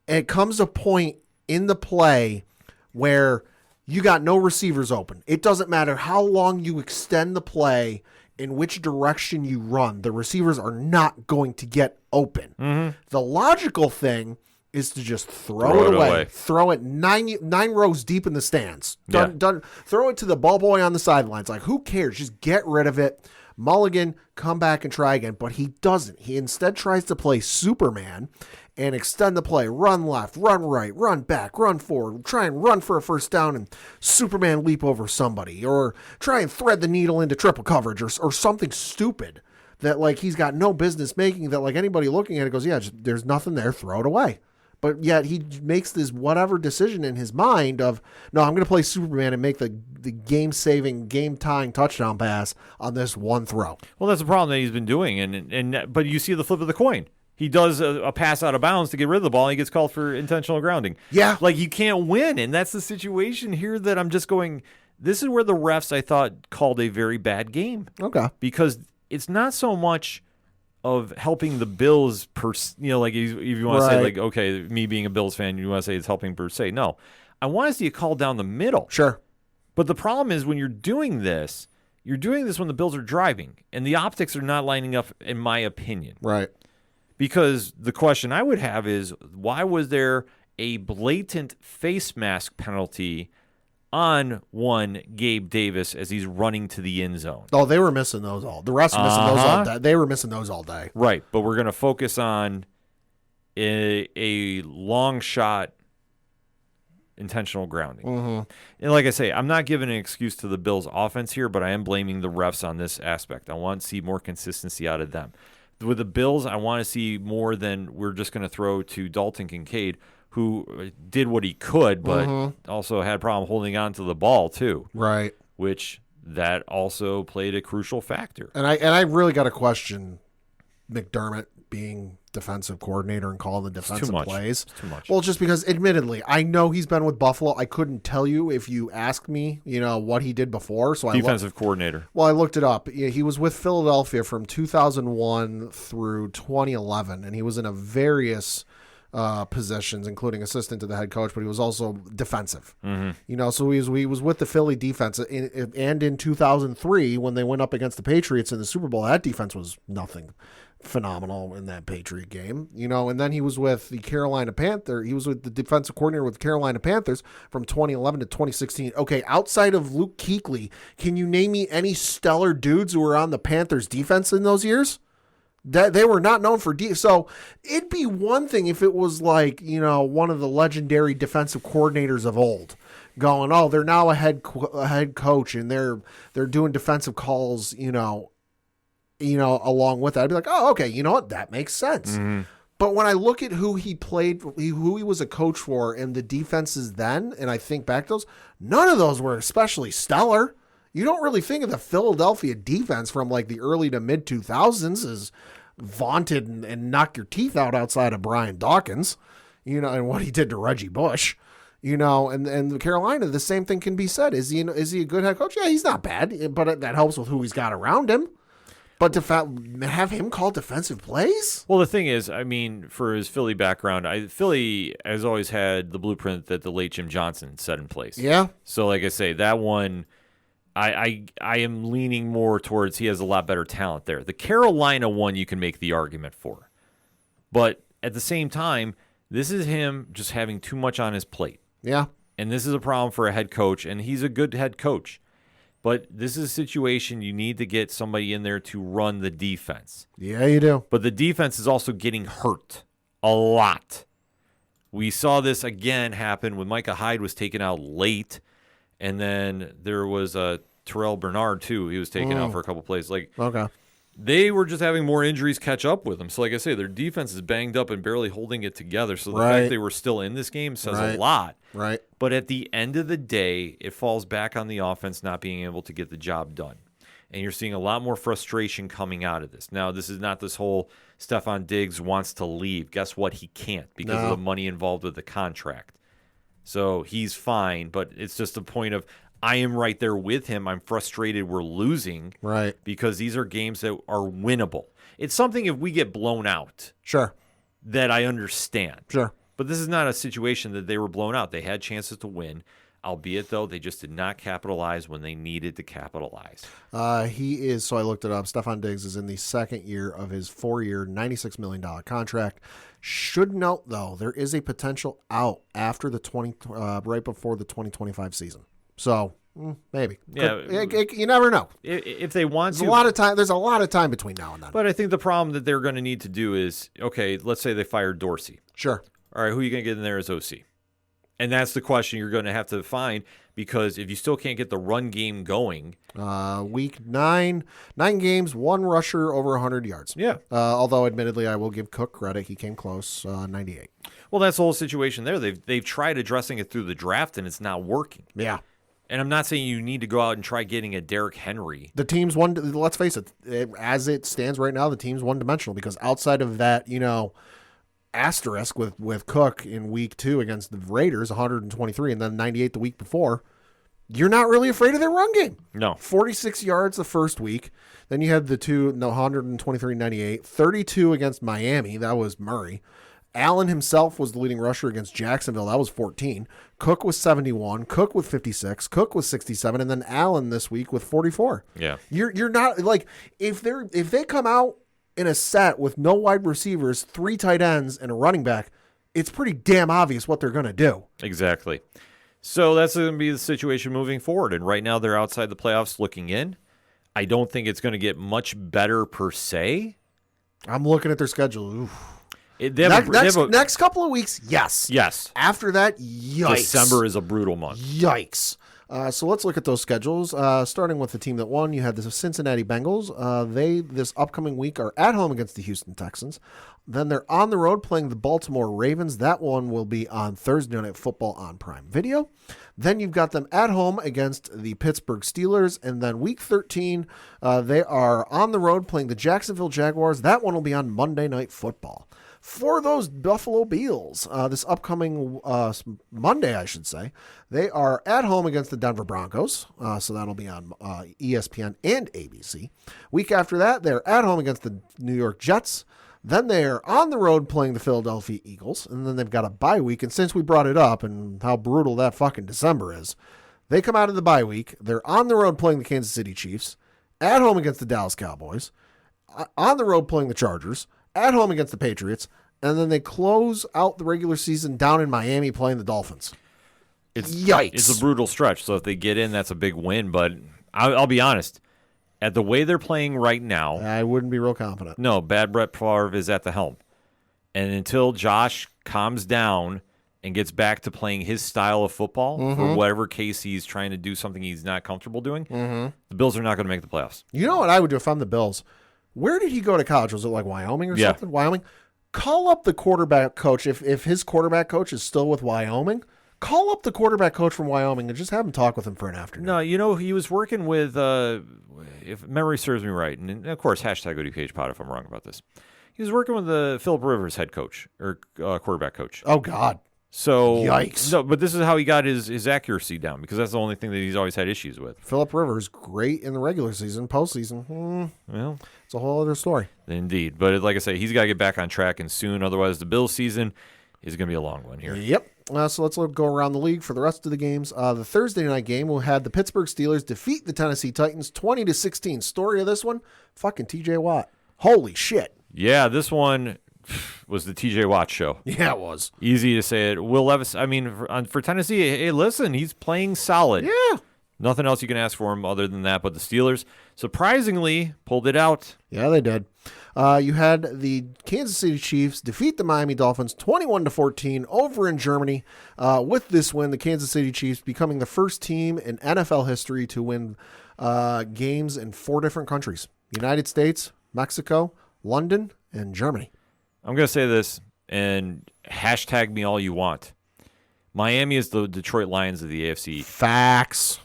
it comes a point in the play where you got no receivers open. It doesn't matter how long you extend the play, in which direction you run. The receivers are not going to get open. Mm-hmm. The logical thing is to just throw it away. Throw it nine rows deep in the stands. Done. Throw it to the ball boy on the sidelines. Like, who cares? Just get rid of it. Mulligan, come back and try again. But he doesn't. He instead tries to play Superman and extend the play. Run left, run right, run back, run forward. Try and run for a first down and Superman leap over somebody. Or try and thread the needle into triple coverage or something stupid that, like, he's got no business making, that, like, anybody looking at it goes, yeah, there's nothing there. Throw it away. But yet he makes this whatever decision in his mind of, no, I'm going to play Superman and make the game-saving, game-tying touchdown pass on this one throw. Well, that's the problem that he's been doing. But you see the flip of the coin. He does a pass out of bounds to get rid of the ball, and he gets called for intentional grounding. Yeah. Like, you can't win, and that's the situation here that I'm just going, this is where the refs, I thought, called a very bad game. Okay. Because it's not so much of helping the Bills like if you want to say Right. like, okay, me being a Bills fan, you want to say it's helping per se. No, I want to see a call down the middle. Sure. But the problem is when you're doing this when the Bills are driving, and the optics are not lining up, in my opinion. Right. Because the question I would have is, why was there a blatant face mask penalty on one Gabe Davis as he's running to the end zone? Oh, they were missing those all. The refs were missing those all day. They were missing those all day. Right, but we're going to focus on a long shot intentional grounding. And like I say, I'm not giving an excuse to the Bills' offense here, but I am blaming the refs on this aspect. I want to see more consistency out of them. With the Bills, I want to see more than we're just going to throw to Dalton Kincaid, who did what he could, but also had a problem holding on to the ball too. Right. Which that also played a crucial factor. And I really got to question McDermott being defensive coordinator and calling the defensive plays. It's too much. Well, just because, admittedly, I know he's been with Buffalo. I couldn't tell you if you asked me, what he did before. So defensive coordinator. Well, I looked it up. He was with Philadelphia from 2001 through 2011, and he was in a various positions, including assistant to the head coach, but he was also defensive. So he was with the Philly defense, and in 2003 when they went up against the Patriots in the Super Bowl, that defense was nothing phenomenal in that Patriot game, and then he was with the Carolina Panthers. He was with the defensive coordinator with the Carolina Panthers from 2011 to 2016. Okay, outside of Luke Kuechly, can you name me any stellar dudes who were on the Panthers defense in those years? That they were not known for so it'd be one thing if it was like, one of the legendary defensive coordinators of old going, oh, they're now a head coach and they're doing defensive calls, along with that. I'd be like, oh, okay, you know what? That makes sense. But when I look at who he played, who he was a coach for, and the defenses then, and I think back to those, none of those were especially stellar. You don't really think of the Philadelphia defense from like the early to mid 2000s as vaunted and knock your teeth out outside of Brian Dawkins, and what he did to Reggie Bush, and Carolina, the same thing can be said. Is he a good head coach? Yeah, he's not bad, but that helps with who he's got around him. But to have him call defensive plays? Well, the thing is, for his Philly background, Philly has always had the blueprint that the late Jim Johnson set in place. Yeah. So, like I say, that one, I am leaning more towards he has a lot better talent there. The Carolina one you can make the argument for. But at the same time, this is him just having too much on his plate. Yeah. And this is a problem for a head coach, and he's a good head coach. But this is a situation you need to get somebody in there to run the defense. Yeah, you do. But the defense is also getting hurt a lot. We saw this again happen when Micah Hyde was taken out late, and then there was Terrell Bernard, too. He was taken out for a couple plays. Okay. They were just having more injuries catch up with them. So, like I say, their defense is banged up and barely holding it together. So the fact they were still in this game says a lot. Right. But at the end of the day, it falls back on the offense not being able to get the job done. And you're seeing a lot more frustration coming out of this. Now, this is not this whole Stephon Diggs wants to leave. Guess what? He can't because of the money involved with the contract. So he's fine, but it's just a point of I am right there with him. I'm frustrated we're losing. Right. Because these are games that are winnable. It's something if we get blown out. Sure. That I understand. Sure. But this is not a situation that they were blown out. They had chances to win, albeit, though, they just did not capitalize when they needed to capitalize. He is, so I looked it up, Stephon Diggs is in the second year of his 4-year, $96 million contract. Should note, though, there is a potential out after the right before the 2025 season. So, maybe. Yeah. You never know. If they want There's a lot of time between now and then. But I think the problem that they're going to need to do is, okay, let's say they fired Dorsey. Sure. All right, who are you going to get in there as OC? And that's the question you're going to have to find, because if you still can't get the run game going. Week 9 games, 1 rusher over 100 yards. Yeah. Although, admittedly, I will give Cook credit. He came close, 98. Well, that's the whole situation there. They've tried addressing it through the draft, and it's not working. Yeah. And I'm not saying you need to go out and try getting a Derrick Henry. The team's let's face it, as it stands right now, the team's one-dimensional, because outside of that, asterisk with Cook in week 2 against the Raiders, 123, and then 98 the week before, you're not really afraid of their run game. No. 46 yards the first week. Then you had the 123-98, 32 against Miami. That was Murray. Allen himself was the leading rusher against Jacksonville. That was 14. Cook was 71. Cook with 56. Cook was 67. And then Allen this week with 44. Yeah. You're not like if they come out in a set with no wide receivers, 3 tight ends, and a running back, it's pretty damn obvious what they're going to do. Exactly. So that's going to be the situation moving forward. And right now they're outside the playoffs looking in. I don't think it's going to get much better per se. I'm looking at their schedule. Oof. Next couple of weeks, yes. Yes. After that, yikes. December is a brutal month. Yikes. So let's look at those schedules. Starting with the team that won, you had the Cincinnati Bengals. They, this upcoming week, are at home against the Houston Texans. Then they're on the road playing the Baltimore Ravens. That one will be on Thursday Night Football on Prime Video. Then you've got them at home against the Pittsburgh Steelers. And then week 13, they are on the road playing the Jacksonville Jaguars. That one will be on Monday Night Football. For those Buffalo Bills, this upcoming Monday, I should say, they are at home against the Denver Broncos. So that'll be on ESPN and ABC. Week after that, they're at home against the New York Jets. Then they're on the road playing the Philadelphia Eagles. And then they've got a bye week. And since we brought it up and how brutal that fucking December is, they come out of the bye week. They're on the road playing the Kansas City Chiefs. At home against the Dallas Cowboys. On the road playing the Chargers. At home against the Patriots, and then they close out the regular season down in Miami playing the Dolphins. Yikes. It's a brutal stretch, so if they get in, that's a big win, but I'll be honest. At the way they're playing right now... I wouldn't be real confident. No, bad Brett Favre is at the helm. And until Josh calms down and gets back to playing his style of football, for whatever case he's trying to do something he's not comfortable doing, the Bills are not going to make the playoffs. You know what I would do if I'm the Bills? Where did he go to college? Was it like Wyoming or something? Wyoming? Call up the quarterback coach. If his quarterback coach is still with Wyoming, call up the quarterback coach from Wyoming and just have him talk with him for an afternoon. No, he was working with, if memory serves me right, and of course, hashtag ODPH pod if I'm wrong about this. He was working with the Phillip Rivers head coach or quarterback coach. Oh, God. So yikes. No, but this is how he got his accuracy down because that's the only thing that he's always had issues with. Phillip Rivers, great in the regular season, postseason. Well, it's a whole other story. Indeed. But like I say, he's got to get back on track and soon. Otherwise, the Bills season is going to be a long one here. Yep. So let's go around the league for the rest of the games. The Thursday night game, we had the Pittsburgh Steelers defeat the Tennessee Titans 20-16. Story of this one, fucking TJ Watt. Holy shit. Yeah, this one was the TJ Watt show. Yeah, it was. Easy to say it. Will Levis, I mean, for Tennessee, hey, listen, he's playing solid. Yeah. Nothing else you can ask for him other than that. But the Steelers, surprisingly, pulled it out. Yeah, they did. You had the Kansas City Chiefs defeat the Miami Dolphins 21-14 over in Germany. With this win, the Kansas City Chiefs becoming the first team in NFL history to win games in 4 different countries: United States, Mexico, London, and Germany. I'm going to say this, and hashtag me all you want. Miami is the Detroit Lions of the AFC. Facts.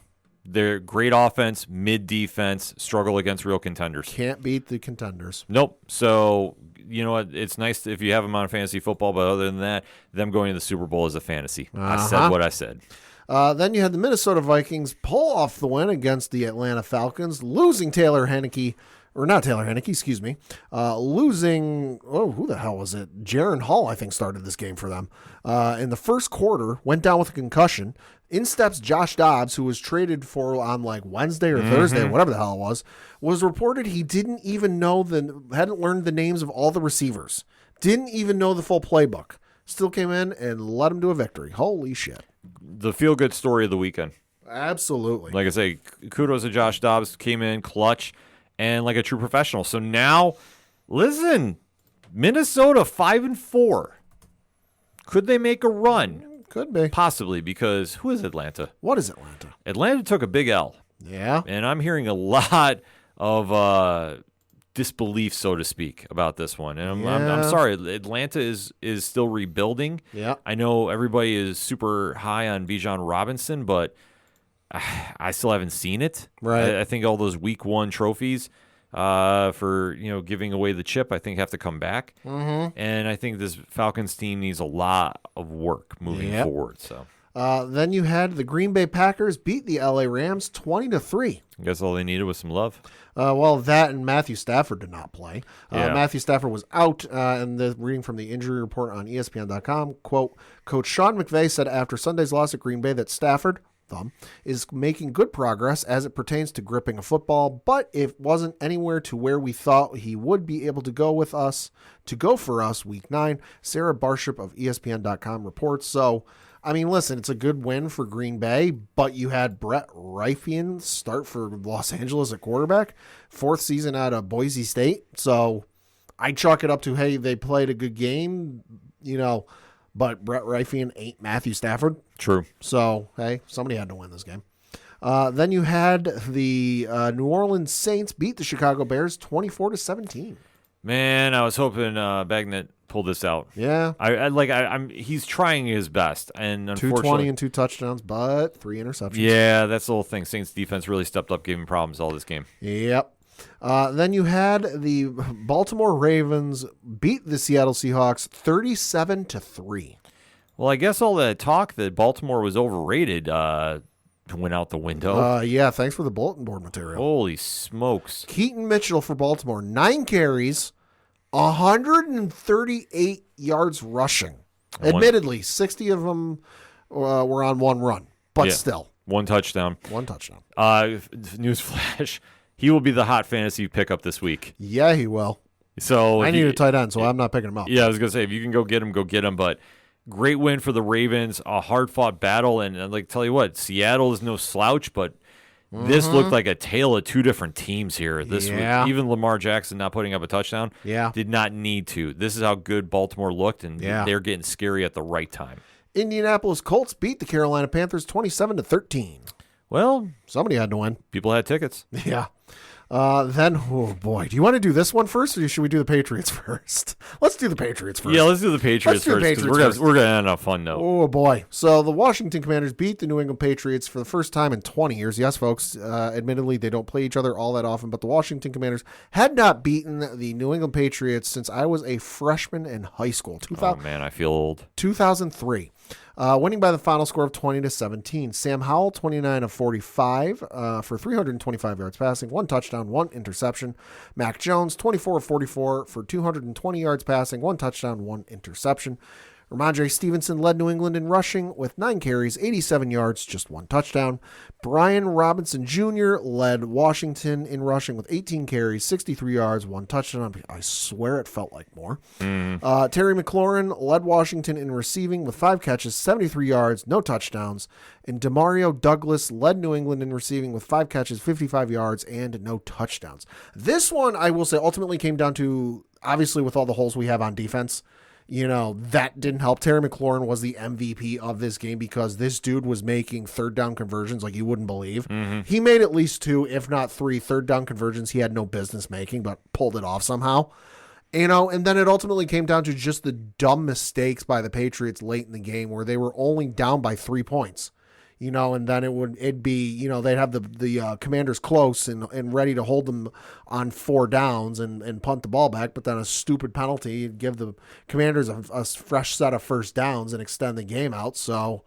They're great offense, mid-defense, struggle against real contenders. Can't beat the contenders. Nope. So, you know what? It's nice if you have them on fantasy football, but other than that, them going to the Super Bowl is a fantasy. I said what I said. Then you had the Minnesota Vikings pull off the win against the Atlanta Falcons, losing Taylor Heineke. Or not Taylor Heineke, excuse me. Losing, who the hell was it? Jaron Hall, I think, started this game for them. In the first quarter, went down with a concussion. In steps Josh Dobbs, who was traded for on like Wednesday or Thursday, whatever the hell it was reported he didn't even know hadn't learned the names of all the receivers. Didn't even know the full playbook. Still came in and led him to a victory. Holy shit. The feel-good story of the weekend. Absolutely. Like I say, kudos to Josh Dobbs. Came in clutch and like a true professional. So now, listen, Minnesota 5-4. Could they make a run? Could be. Possibly, because who is Atlanta? What is Atlanta? Atlanta took a big L. Yeah. And I'm hearing a lot of disbelief, so to speak, about this one. And I'm sorry, Atlanta is still rebuilding. Yeah. I know everybody is super high on Bijan Robinson, but I still haven't seen it. Right. I think all those week 1 trophies for giving away the chip, I think have to come back. And I think this Falcons team needs a lot of work moving forward. So Then you had the Green Bay Packers beat the LA Rams 20-3. I guess all they needed was some love. Well, that and Matthew Stafford did not play. Yeah. Matthew Stafford was out, and the reading from the injury report on ESPN.com, quote, Coach Sean McVay said after Sunday's loss at Green Bay that Stafford, is making good progress as it pertains to gripping a football, but it wasn't anywhere to where we thought he would be able to go for us week 9. Sarah Barship of ESPN.com reports. So, I mean, listen, it's a good win for Green Bay, but you had Brett Rypien start for Los Angeles at quarterback, 4th season out of Boise State. So I chalk it up to, hey, they played a good game, but Brett Rypien ain't Matthew Stafford. True. So, hey, somebody had to win this game. Then you had the New Orleans Saints beat the Chicago Bears 24-17. Man, I was hoping Bagnett pulled this out. Yeah. He's trying his best, and 220 and 2 touchdowns, but 3 interceptions. Yeah, that's the whole thing. Saints defense really stepped up, giving problems all this game. Yep. Then you had the Baltimore Ravens beat the Seattle Seahawks 37-3. Well, I guess all that talk that Baltimore was overrated went out the window. Yeah, thanks for the bulletin board material. Holy smokes. Keaton Mitchell for Baltimore, 9 carries, 138 yards rushing. Admittedly, 60 of them were on one run, but still. 1 touchdown. 1 touchdown. Newsflash, he will be the hot fantasy pickup this week. Yeah, he will. So I need a tight end, so I'm not picking him up. Yeah, I was going to say, if you can go get him, but great win for the Ravens, a hard-fought battle, and I'd tell you what, Seattle is no slouch, but this looked like a tale of 2 different teams here this week. Even Lamar Jackson not putting up a touchdown did not need to. This is how good Baltimore looked, and they're getting scary at the right time. Indianapolis Colts beat the Carolina Panthers 27-13. Well, somebody had to win. People had tickets. Yeah. Then, oh boy, do you want to do this one first, or should we do the Patriots first? Let's do the Patriots first. Yeah, let's do the Patriots first. We're gonna end on a fun note. Oh boy! So the Washington Commanders beat the New England Patriots for the first time in 20 years. Yes, folks. Admittedly, they don't play each other all that often, but the Washington Commanders had not beaten the New England Patriots since I was a freshman in high school. Oh man, I feel old. 2003. Winning by the final score of 20-17. Sam Howell, 29 of 45 for 325 yards passing, 1 touchdown, 1 interception. Mac Jones, 24 of 44 for 220 yards passing, 1 touchdown, 1 interception. Ramondre Stevenson led New England in rushing with 9 carries, 87 yards, just 1 touchdown. Brian Robinson Jr. led Washington in rushing with 18 carries, 63 yards, 1 touchdown. I swear it felt like more. Terry McLaurin led Washington in receiving with 5 catches, 73 yards, no touchdowns. And Demario Douglas led New England in receiving with 5 catches, 55 yards, and no touchdowns. This one, I will say, ultimately came down to, obviously with all the holes we have on defense, that didn't help. Terry McLaurin was the MVP of this game because this dude was making 3rd down conversions like you wouldn't believe. He made at least 2, if not 3, 3rd down conversions he had no business making, but pulled it off somehow. And then it ultimately came down to just the dumb mistakes by the Patriots late in the game where they were only down by 3 points. And then it'd be, they'd have the Commanders close and ready to hold them on 4 downs and punt the ball back, but then a stupid penalty would give the Commanders a fresh set of 1st downs and extend the game out. So,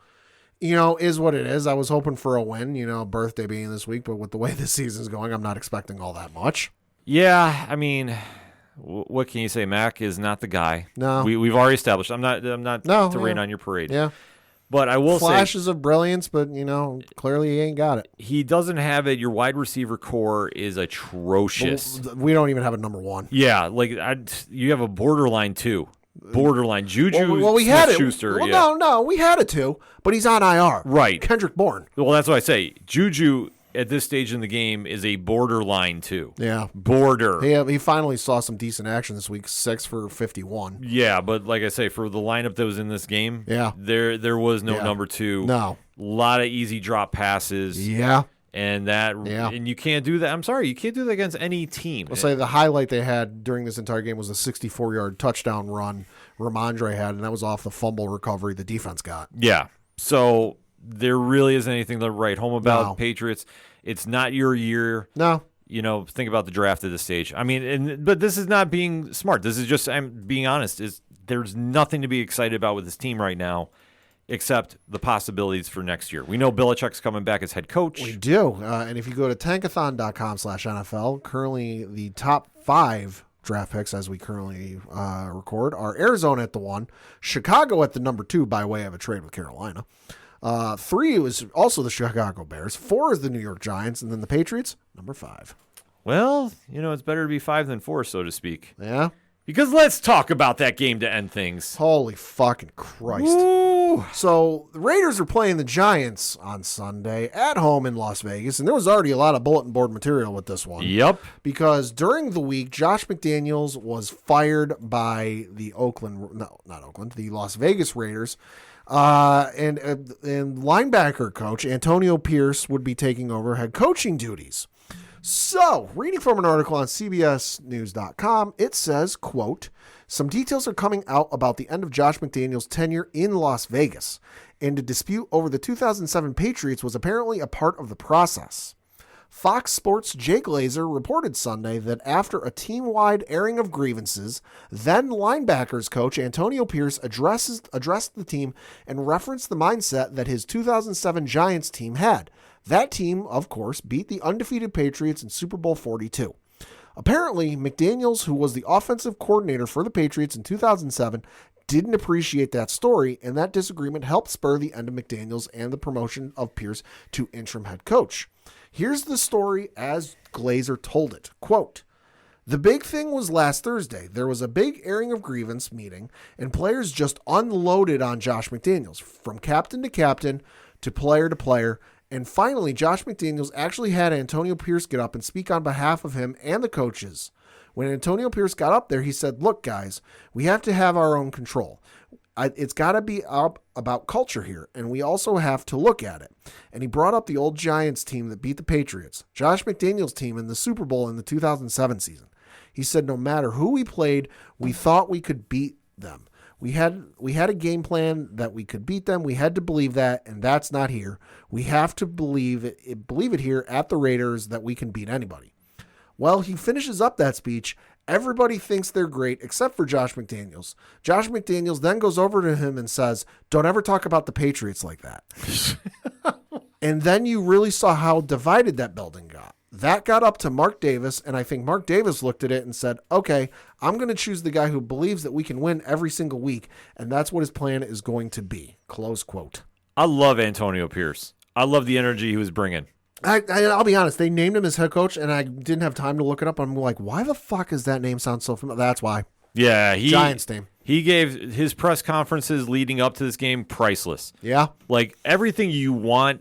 is what it is. I was hoping for a win, birthday being this week, but with the way this season's going, I'm not expecting all that much. Yeah, I mean, what can you say? Mac is not the guy. No. We've already established. I'm not to rain on your parade. Yeah. But I will say flashes of brilliance, but clearly he ain't got it. He doesn't have it. Your wide receiver core is atrocious. We don't even have a number 1. Yeah, you have a borderline 2. Borderline Juju. Well, we had Schuster. Well, no, we had it too, but he's on IR. Right, Kendrick Bourne. Well, that's what I say. Juju at this stage in the game is a borderline 2. Yeah. Border. He finally saw some decent action this week, 6 for 51. Yeah, but like I say, for the lineup that was in this game, there was no number 2. No. A lot of easy drop passes. Yeah. And and you can't do that. I'm sorry, you can't do that against any team. I'll say the highlight they had during this entire game was a 64-yard touchdown run Ramondre had, and that was off the fumble recovery the defense got. Yeah. So there really isn't anything to write home about. Patriots. It's not your year. No. Think about the draft at this stage. I mean, but this is not being smart. This is just, I'm being honest, there's nothing to be excited about with this team right now. except the possibilities for next year. We know Belichick's coming back as head coach. We do. And if you go to tankathon.com/NFL, currently the top 5 draft picks as we currently record are Arizona at the 1, Chicago at the number 2 by way of a trade with Carolina. 3 was also the Chicago Bears. 4 is the New York Giants. And then the Patriots, number 5. Well, it's better to be 5 than 4, so to speak. Yeah. Because let's talk about that game to end things. Holy fucking Christ. Woo! So the Raiders are playing the Giants on Sunday at home in Las Vegas, and there was already a lot of bulletin board material with this one. Yep. Because during the week, Josh McDaniels was fired by the Las Vegas Raiders. And linebacker coach Antonio Pierce would be taking over head coaching duties. So, reading from an article on CBSNews.com, it says, quote, some details are coming out about the end of Josh McDaniels' tenure in Las Vegas, and a dispute over the 2007 Patriots was apparently a part of the process. Fox Sports' Jay Glazer reported Sunday that after a team-wide airing of grievances, then linebackers coach Antonio Pierce addressed the team and referenced the mindset that his 2007 Giants team had. That team, of course, beat the undefeated Patriots in Super Bowl 42. Apparently, McDaniels, who was the offensive coordinator for the Patriots in 2007, didn't appreciate that story, and that disagreement helped spur the end of McDaniels and the promotion of Pierce to interim head coach. Here's the story as Glazer told it. Quote, the big thing was last Thursday. There was a big airing of grievance meeting, and players just unloaded on Josh McDaniels, from captain to player, and finally, Josh McDaniels actually had Antonio Pierce get up and speak on behalf of him and the coaches. When Antonio Pierce got up there, he said, look, guys, we have to have our own control. It's got to be up about culture here, and we also have to look at it. And he brought up the old Giants team that beat the Patriots, Josh McDaniels' team in the Super Bowl in the 2007 season. He said no matter who we played, we thought we could beat them. We had a game plan that we could beat them. We had to believe that, and that's not here. We have to believe it here at the Raiders that we can beat anybody. Well, he finishes up that speech. Everybody thinks they're great except for Josh McDaniels. Josh McDaniels then goes over to him and says, don't ever talk about the Patriots like that. And then you really saw how divided that building got. That got up to Mark Davis, and I think Mark Davis looked at it and said, okay, I'm going to choose the guy who believes that we can win every single week, and that's what his plan is going to be. Close quote. I love Antonio Pierce. I love the energy he was bringing. I'll be honest, they named him as head coach, and I didn't have time to look it up. I'm like, why the fuck does that name sound so familiar? That's why. Yeah, Giants name. He gave his press conferences leading up to this game priceless. Yeah. Like everything you want,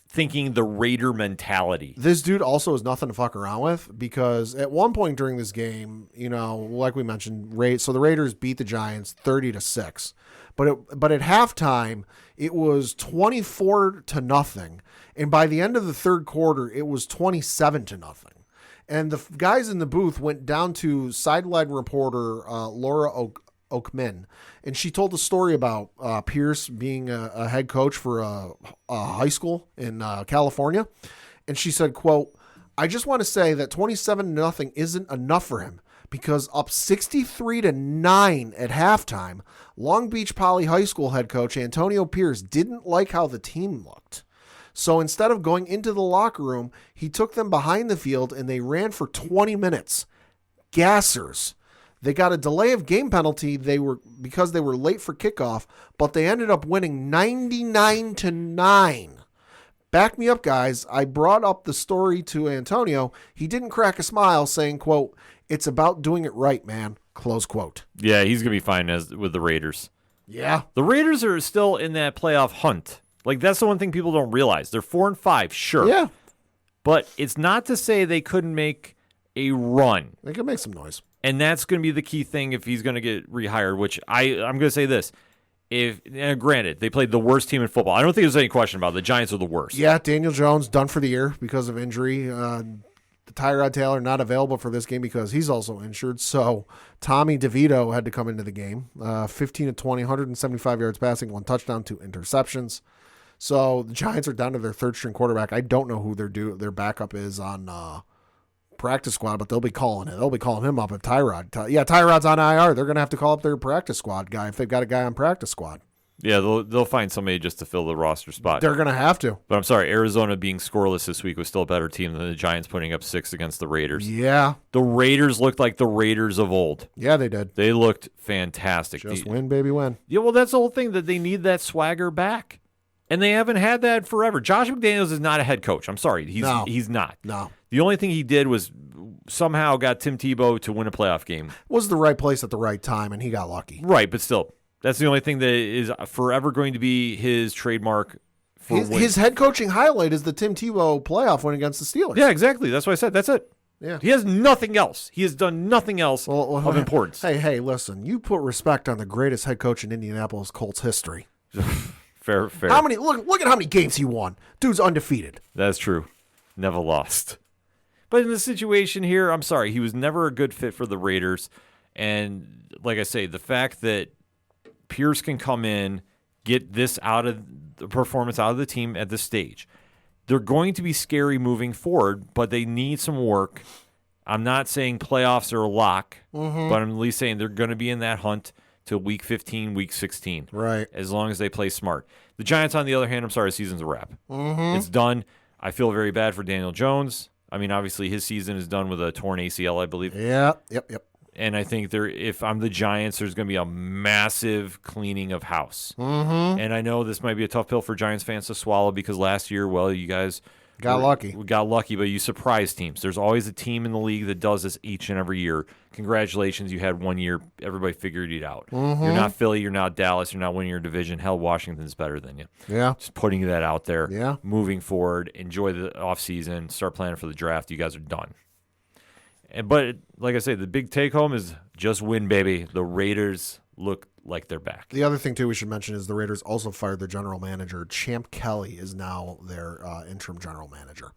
thinking the Raider mentality. This dude also is nothing to fuck around with, because at one point during this game, like we mentioned, so the Raiders beat the Giants 30-6. But at halftime, it was 24-0. And by the end of the third quarter, it was 27-0. And the guys in the booth went down to sideline reporter Laura Oakman, and she told the story about Pierce being a head coach for a high school in California. And she said, quote, I just want to say that 27-0 isn't enough for him, because up 63-9 at halftime, Long Beach Poly High School head coach Antonio Pierce didn't like how the team looked. So instead of going into the locker room, he took them behind the field and they ran for 20 minutes. Gassers. They got a delay of game penalty because they were late for kickoff, but they ended up winning 99-9. Back me up, guys. I brought up the story to Antonio. He didn't crack a smile, saying, quote, it's about doing it right, man. Close quote. Yeah, he's going to be fine with the Raiders. Yeah. The Raiders are still in that playoff hunt. Like, that's the one thing people don't realize. They're 4-5, sure. Yeah. But it's not to say they couldn't make a run. They could make some noise. And that's going to be the key thing if he's going to get rehired, which I'm going to say this. Granted, they played the worst team in football. I don't think there's any question about it. The Giants are the worst. Yeah, Daniel Jones done for the year because of injury. Tyrod Taylor not available for this game because he's also injured. So Tommy DeVito had to come into the game. 15-20, 175 yards passing, 1 touchdown, 2 interceptions. So the Giants are down to their third-string quarterback. I don't know who their backup is on practice squad, but they'll be calling it. They'll be calling him up if Tyrod's on IR. They're going to have to call up their practice squad guy if they've got a guy on practice squad. Yeah, they'll find somebody just to fill the roster spot. They're going to have to. But I'm sorry, Arizona being scoreless this week was still a better team than the Giants putting up 6 against the Raiders. Yeah. The Raiders looked like the Raiders of old. Yeah, they did. They looked fantastic. Just win, baby, win. Yeah, well, that's the whole thing, that they need that swagger back. And they haven't had that forever. Josh McDaniels is not a head coach. I'm sorry. He's not. No. The only thing he did was somehow got Tim Tebow to win a playoff game. Was the right place at the right time, and he got lucky. Right, but still, that's the only thing that is forever going to be his trademark. His head coaching highlight is the Tim Tebow playoff win against the Steelers. Yeah, exactly. That's what I said. That's it. Yeah. He has nothing else. He has done nothing else of importance. Hey, listen. You put respect on the greatest head coach in Indianapolis Colts history. Fair. How many? Look at how many games he won. Dude's undefeated. That's true. Never lost. But in the situation here, I'm sorry. He was never a good fit for the Raiders. And like I say, the fact that Pierce can come in, get this out of the performance out of the team at this stage. They're going to be scary moving forward, but they need some work. I'm not saying playoffs are a lock, but I'm at least saying they're going to be in that hunt till week 15, week 16. Right. As long as they play smart. The Giants, on the other hand, I'm sorry, the season's a wrap. It's done. I feel very bad for Daniel Jones. I mean, obviously, his season is done with a torn ACL, I believe. Yeah. Yep. And I think if I'm the Giants, there's going to be a massive cleaning of house. And I know this might be a tough pill for Giants fans to swallow because last year, well, you guys got lucky. We got lucky, but you surprised teams. There's always a team in the league that does this each and every year. Congratulations, you had 1 year. Everybody figured it out. You're not Philly. You're not Dallas. You're not winning your division. Hell, Washington's better than you. Yeah. Just putting that out there. Yeah. Moving forward, enjoy the offseason, start planning for the draft. You guys are done. But like I say, the big take home is just win, baby. The Raiders look like they're back. The other thing, too, we should mention is the Raiders also fired their general manager. Champ Kelly is now their interim general manager.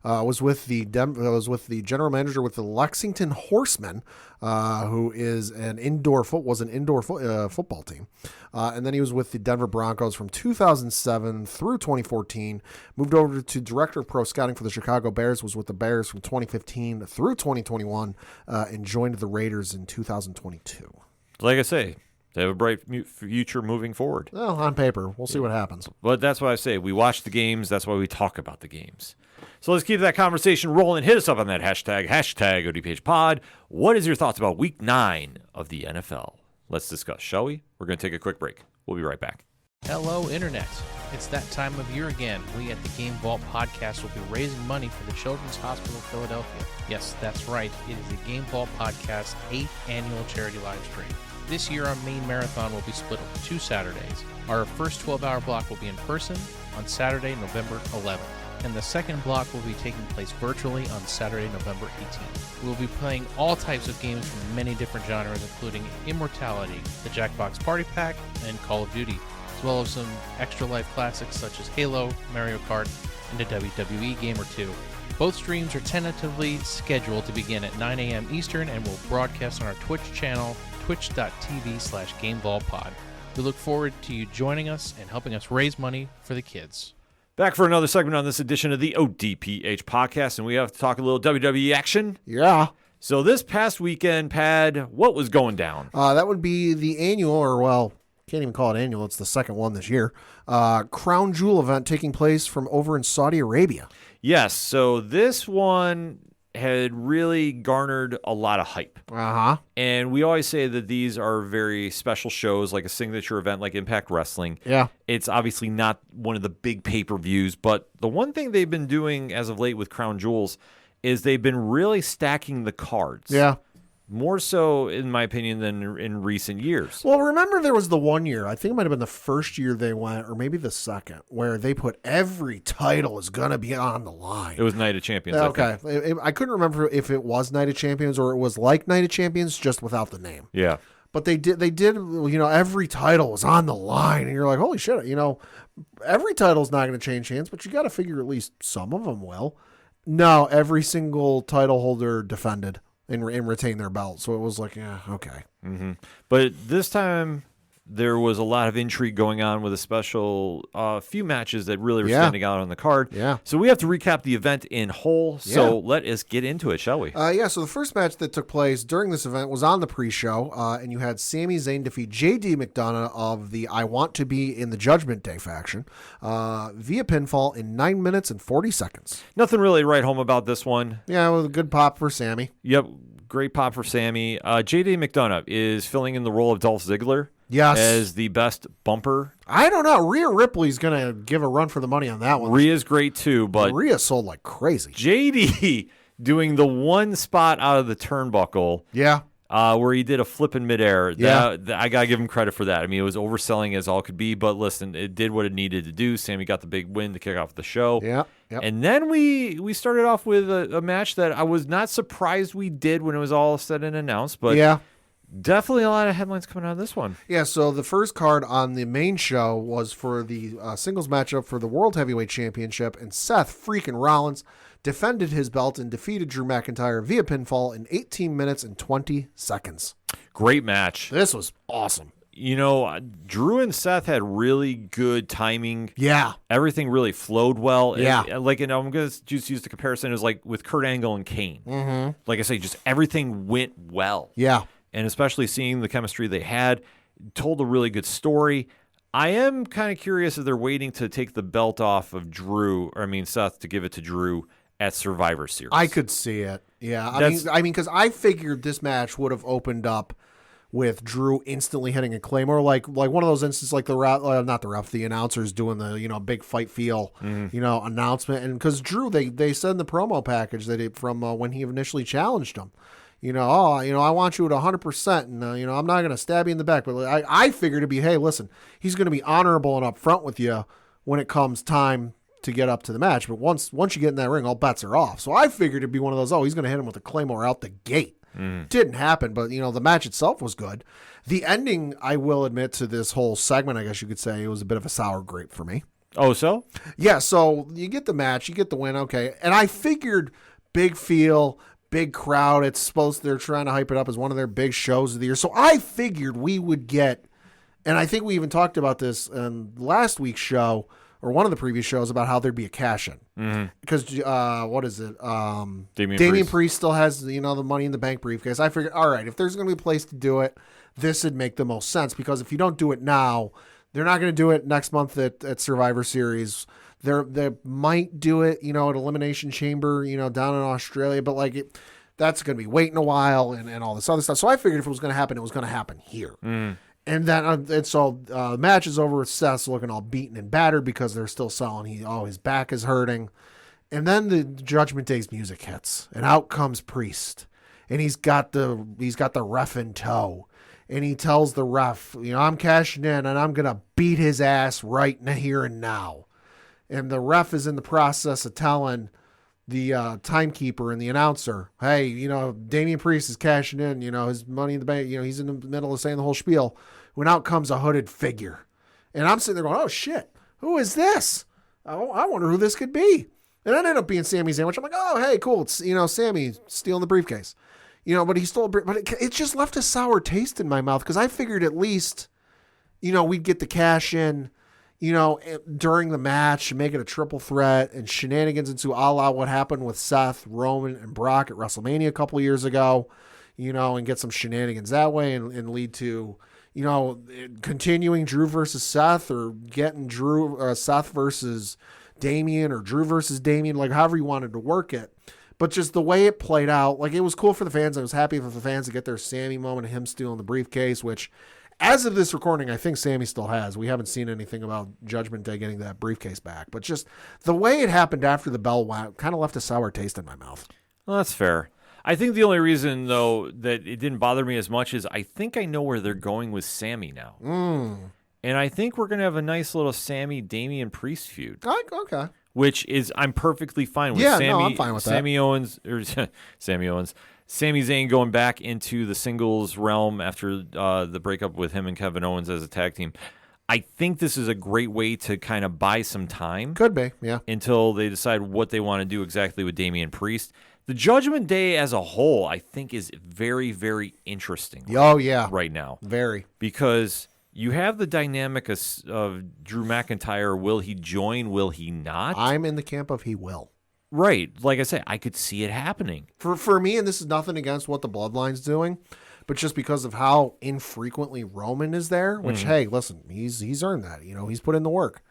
Was with the general manager with the Lexington Horsemen, who is an indoor football team, and then he was with the Denver Broncos from 2007 through 2014. Moved over to director of pro scouting for the Chicago Bears. Was with the Bears from 2015 through 2021, and joined the Raiders in 2022. Like I say, they have a bright future moving forward. Well, on paper, we'll see what happens. But that's why I say we watch the games. That's why we talk about the games. So let's keep that conversation rolling. Hit us up on that hashtag ODPH pod. What is your thoughts about week 9 of the NFL? Let's discuss, shall we? We're going to take a quick break. We'll be right back. Hello, Internet. It's that time of year again. We at the Game Vault Podcast will be raising money for the Children's Hospital of Philadelphia. Yes, that's right. It is the Game Vault Podcast 8th annual charity live stream. This year, our main marathon will be split over 2 Saturdays. Our first 12-hour block will be in person on Saturday, November 11th. And the second block will be taking place virtually on Saturday, November 18th. We'll be playing all types of games from many different genres, including Immortality, the Jackbox Party Pack, and Call of Duty, as well as some extra life classics such as Halo, Mario Kart, and a WWE game or two. Both streams are tentatively scheduled to begin at 9 a.m. Eastern and will broadcast on our Twitch channel, twitch.tv/GameVaultPod. We look forward to you joining us and helping us raise money for the kids. Back for another segment on this edition of the ODPH podcast, and we have to talk a little WWE action. Yeah. So this past weekend, Pad, what was going down? That would be the annual, or well, can't even call it annual. It's the second one this year. Crown Jewel event taking place from over in Saudi Arabia. Yes. So this one had really garnered a lot of hype. Uh-huh. And we always say that these are very special shows, like a signature event like Impact Wrestling. Yeah. It's obviously not one of the big pay-per-views, but the one thing they've been doing as of late with Crown Jewels is they've been really stacking the cards. Yeah. More so, in my opinion, than in recent years. Well, remember there was the one year, I think it might have been the first year they went, or maybe the second, where they put every title is going to be on the line. It was Night of Champions. Okay. I couldn't remember if it was Night of Champions or it was like Night of Champions, just without the name. Yeah. But they did, every title was on the line, and you're like, holy shit, every title's not going to change hands, but you got to figure at least some of them will. No, every single title holder defended and retain their belt. So it was like, yeah, okay. Mm-hmm. But this time, There was a lot of intrigue going on with a special few matches that really were standing out on the card. Yeah. So we have to recap the event in whole. So let us get into it, shall we? So the first match that took place during this event was on the pre-show, and you had Sami Zayn defeat J.D. McDonough of the I Want to Be in the Judgment Day faction via pinfall in 9 minutes and 40 seconds. Nothing really to write home about this one. Yeah, it was a good pop for Sami. Yep, great pop for Sami. J.D. McDonough is filling in the role of Dolph Ziggler. Yes. As the best bumper. I don't know. Rhea Ripley's going to give a run for the money on that one. Rhea's great too, but Rhea sold like crazy. JD doing the one spot out of the turnbuckle. Yeah. Where he did a flip in midair. Yeah. I got to give him credit for that. I mean, it was overselling as all could be, but listen, it did what it needed to do. Sami got the big win to kick off the show. Yeah. Yep. And then we started off with a match that I was not surprised we did when it was all said and announced, but yeah. Definitely a lot of headlines coming out of this one. Yeah, so the first card on the main show was for the singles matchup for the World Heavyweight Championship, and Seth freaking Rollins defended his belt and defeated Drew McIntyre via pinfall in 18 minutes and 20 seconds. Great match. This was awesome. You know, Drew and Seth had really good timing. Yeah. Everything really flowed well. Yeah. And, I'm going to just use the comparison. It was like with Kurt Angle and Kane. Mm-hmm. Like I say, just everything went well. Yeah. And especially seeing the chemistry they had, told a really good story. I am kind of curious if they're waiting to take the belt off of Seth to give it to Drew at Survivor Series. I could see it. Yeah. I mean, because I figured this match would have opened up with Drew instantly hitting a Claymore, like one of those instances, like the announcers doing the big fight feel announcement, and because Drew they said in the promo package that from when he initially challenged him. I want you at 100%, and, I'm not going to stab you in the back. But I figured it'd be, hey, listen, he's going to be honorable and upfront with you when it comes time to get up to the match. But once you get in that ring, all bets are off. So I figured it'd be one of those, he's going to hit him with a Claymore out the gate. Didn't happen, but, the match itself was good. The ending, I will admit, to this whole segment, I guess you could say, it was a bit of a sour grape for me. Oh, so? Yeah, so you get the match, you get the win, okay. And I figured big feel, big crowd. They're trying to hype it up as one of their big shows of the year. So I figured we would get, and I think we even talked about this in last week's show or one of the previous shows about how there'd be a cash-in. Because, what is it? Damian Priest still has, the Money in the Bank briefcase. I figured, all right, if there's going to be a place to do it, this would make the most sense. Because if you don't do it now, they're not going to do it next month at Survivor Series. They might do it, at Elimination Chamber, down in Australia, but that's going to be waiting a while and all this other stuff. So I figured if it was going to happen, it was going to happen here. And then so the match is over with Seth looking all beaten and battered because they're still selling. His back is hurting. And then the Judgment Day's music hits, and out comes Priest, and he's got the ref in tow. And he tells the ref, I'm cashing in and I'm going to beat his ass right here and now. And the ref is in the process of telling the timekeeper and the announcer, hey, Damian Priest is cashing in, his Money in the Bank, he's in the middle of saying the whole spiel, when out comes a hooded figure. And I'm sitting there going, oh, shit, who is this? I wonder who this could be. And it ended up being Sami Zayn, which I'm like, oh, hey, cool. It's, Sami stealing the briefcase. But he stole but it just left a sour taste in my mouth because I figured at least, we'd get the cash in, during the match and make it a triple threat and shenanigans into a la what happened with Seth, Roman, and Brock at WrestleMania a couple years ago, and get some shenanigans that way and lead to, continuing Drew versus Seth or getting Seth versus Damian or Drew versus Damian, however you wanted to work it. But just the way it played out, it was cool for the fans. I was happy for the fans to get their Sami moment of him stealing the briefcase, which, as of this recording, I think Sami still has. We haven't seen anything about Judgment Day getting that briefcase back. But just the way it happened after the bell went kind of left a sour taste in my mouth. Well, that's fair. I think the only reason, though, that it didn't bother me as much is I think I know where they're going with Sami now. And I think we're going to have a nice little Sami-Damian Priest feud. Okay. Which is, I'm perfectly fine with. Yeah, I'm fine with that. Sami Zayn going back into the singles realm after the breakup with him and Kevin Owens as a tag team. I think this is a great way to kind of buy some time. Could be, yeah. Until they decide what they want to do exactly with Damian Priest. The Judgment Day as a whole, I think, is very, very interesting. Oh, yeah. Right now. Very. Because You have the dynamic of Drew McIntyre. Will he join? Will he not? I'm in the camp of he will. Right. Like I said, I could see it happening. For me, and this is nothing against what the Bloodline's doing, but just because of how infrequently Roman is there, which, hey, listen, he's earned that. He's put in the work.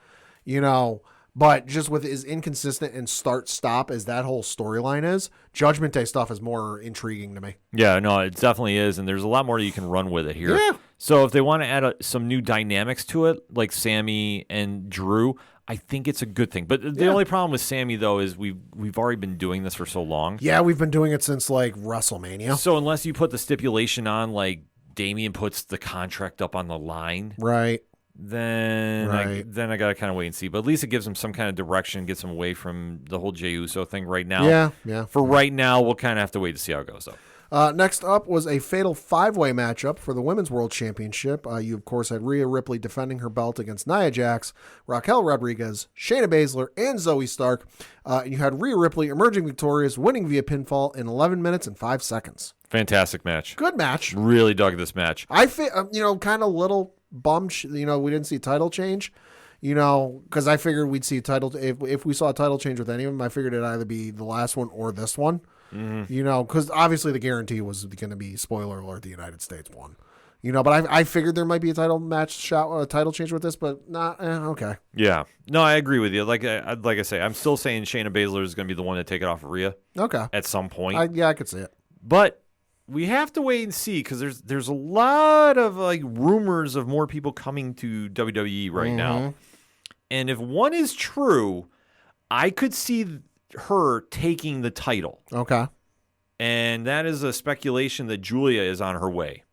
But just with as inconsistent and start-stop as that whole storyline is, Judgment Day stuff is more intriguing to me. Yeah, no, it definitely is, and there's a lot more you can run with it here. Yeah. So if they want to add some new dynamics to it, like Sammy and Drew, I think it's a good thing. But the only problem with Sammy, though, is we've already been doing this for so long. Yeah, we've been doing it since, like, WrestleMania. So unless you put the stipulation on, like, Damian puts the contract up on the line. Right. Then I got to kind of wait and see. But at least it gives him some kind of direction, gets him away from the whole Jey Uso thing right now. Yeah. For right now, we'll kind of have to wait to see how it goes, though. Next up was a fatal 5-way matchup for the Women's World Championship. You, of course, had Rhea Ripley defending her belt against Nia Jax, Raquel Rodriguez, Shayna Baszler, and Zoe Stark. And you had Rhea Ripley emerging victorious, winning via pinfall in 11 minutes and 5 seconds. Fantastic match. Good match. Really dug this match. I kind of little bummed, we didn't see a title change, because I figured we'd see a title. If we saw a title change with any of them, I figured it'd either be the last one or this one, because obviously the guarantee was going to be, spoiler alert, the United States won, but I figured there might be a title change with this, but not, okay. Yeah. No, I agree with you. Like I say, I'm still saying Shayna Baszler is going to be the one to take it off of Rhea. Okay. At some point. I could see it. But we have to wait and see because there's a lot of like rumors of more people coming to WWE right now. And if one is true, I could see her taking the title. Okay. And that is a speculation that Julia is on her way.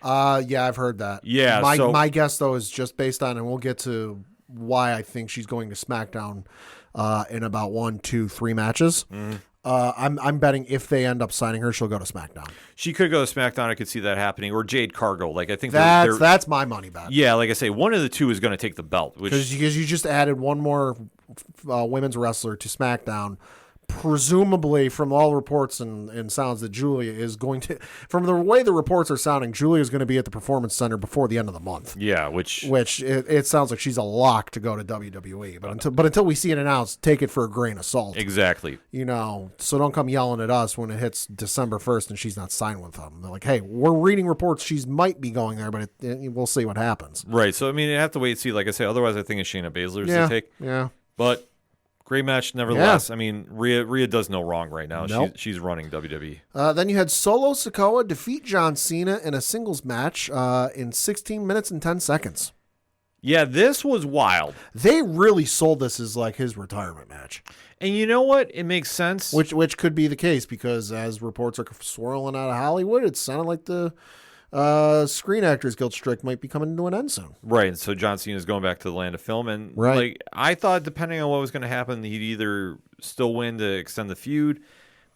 Yeah, I've heard that. Yeah. My guess, though, is just based on, and we'll get to why I think she's going to SmackDown in about 1, 2, 3 matches. I'm betting if they end up signing her, she'll go to SmackDown. She could go to SmackDown. I could see that happening. Or Jade Cargill. Like I think that's my money bet. Yeah, like I say, one of the two is going to take the belt. Because you just added one more women's wrestler to SmackDown. Presumably, from all reports and sounds, that Julia is going to, from the way the reports are sounding, Julia is going to be at the Performance Center before the end of the month. Yeah, which it sounds like she's a lock to go to WWE. But until we see it announced, take it for a grain of salt. Exactly. So don't come yelling at us when it hits December 1st and she's not signed with them. They're like, hey, we're reading reports she might be going there, but we'll see what happens. Right. So I mean, you have to wait and see. Like I say, otherwise I think it's Shayna Baszler's to take. Yeah. But great match, nevertheless. Yeah. I mean, Rhea does no wrong right now. Nope. She's running WWE. Then you had Solo Sikoa defeat John Cena in a singles match in 16 minutes and 10 seconds. Yeah, this was wild. They really sold this as like his retirement match. And you know what? It makes sense. Which could be the case because as reports are swirling out of Hollywood, it sounded like the Screen Actors Guild strike might be coming to an end soon. Right, and so John Cena is going back to the land of film, and like I thought, depending on what was going to happen, he'd either still win to extend the feud.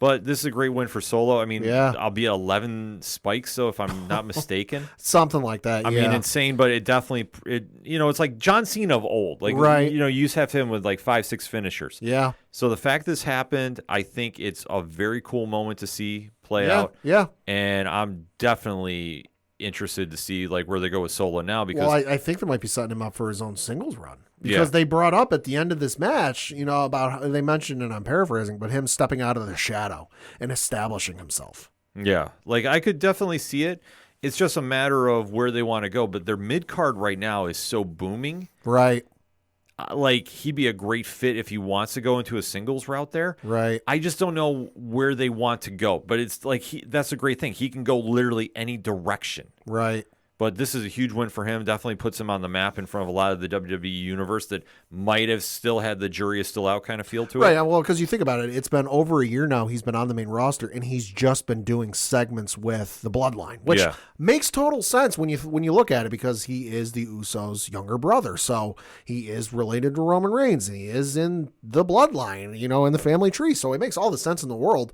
But this is a great win for Solo. I mean, I'll be 11 spikes, so if I'm not mistaken, something like that. I mean, insane, but it definitely, it's like John Cena of old, like you used to have him with like 5, 6 finishers. Yeah. So the fact this happened, I think it's a very cool moment to see play out. Yeah. And I'm definitely interested to see like where they go with Solo now because I think they might be setting him up for his own singles run because they brought up at the end of this match, about how they mentioned, and I'm paraphrasing, but him stepping out of the shadow and establishing himself. Yeah, like I could definitely see it. It's just a matter of where they want to go, but their mid card right now is so booming. Right. Like he'd be a great fit if he wants to go into a singles route there. Right. I just don't know where they want to go, but it's like that's a great thing. He can go literally any direction. Right. But this is a huge win for him. Definitely puts him on the map in front of a lot of the WWE universe that might have still had the jury is still out kind of feel to it. Right. Well, because you think about it, it's been over a year now he's been on the main roster, and he's just been doing segments with the Bloodline, which makes total sense when you look at it because he is the Usos' younger brother. So he is related to Roman Reigns, and he is in the Bloodline, in the family tree. So it makes all the sense in the world.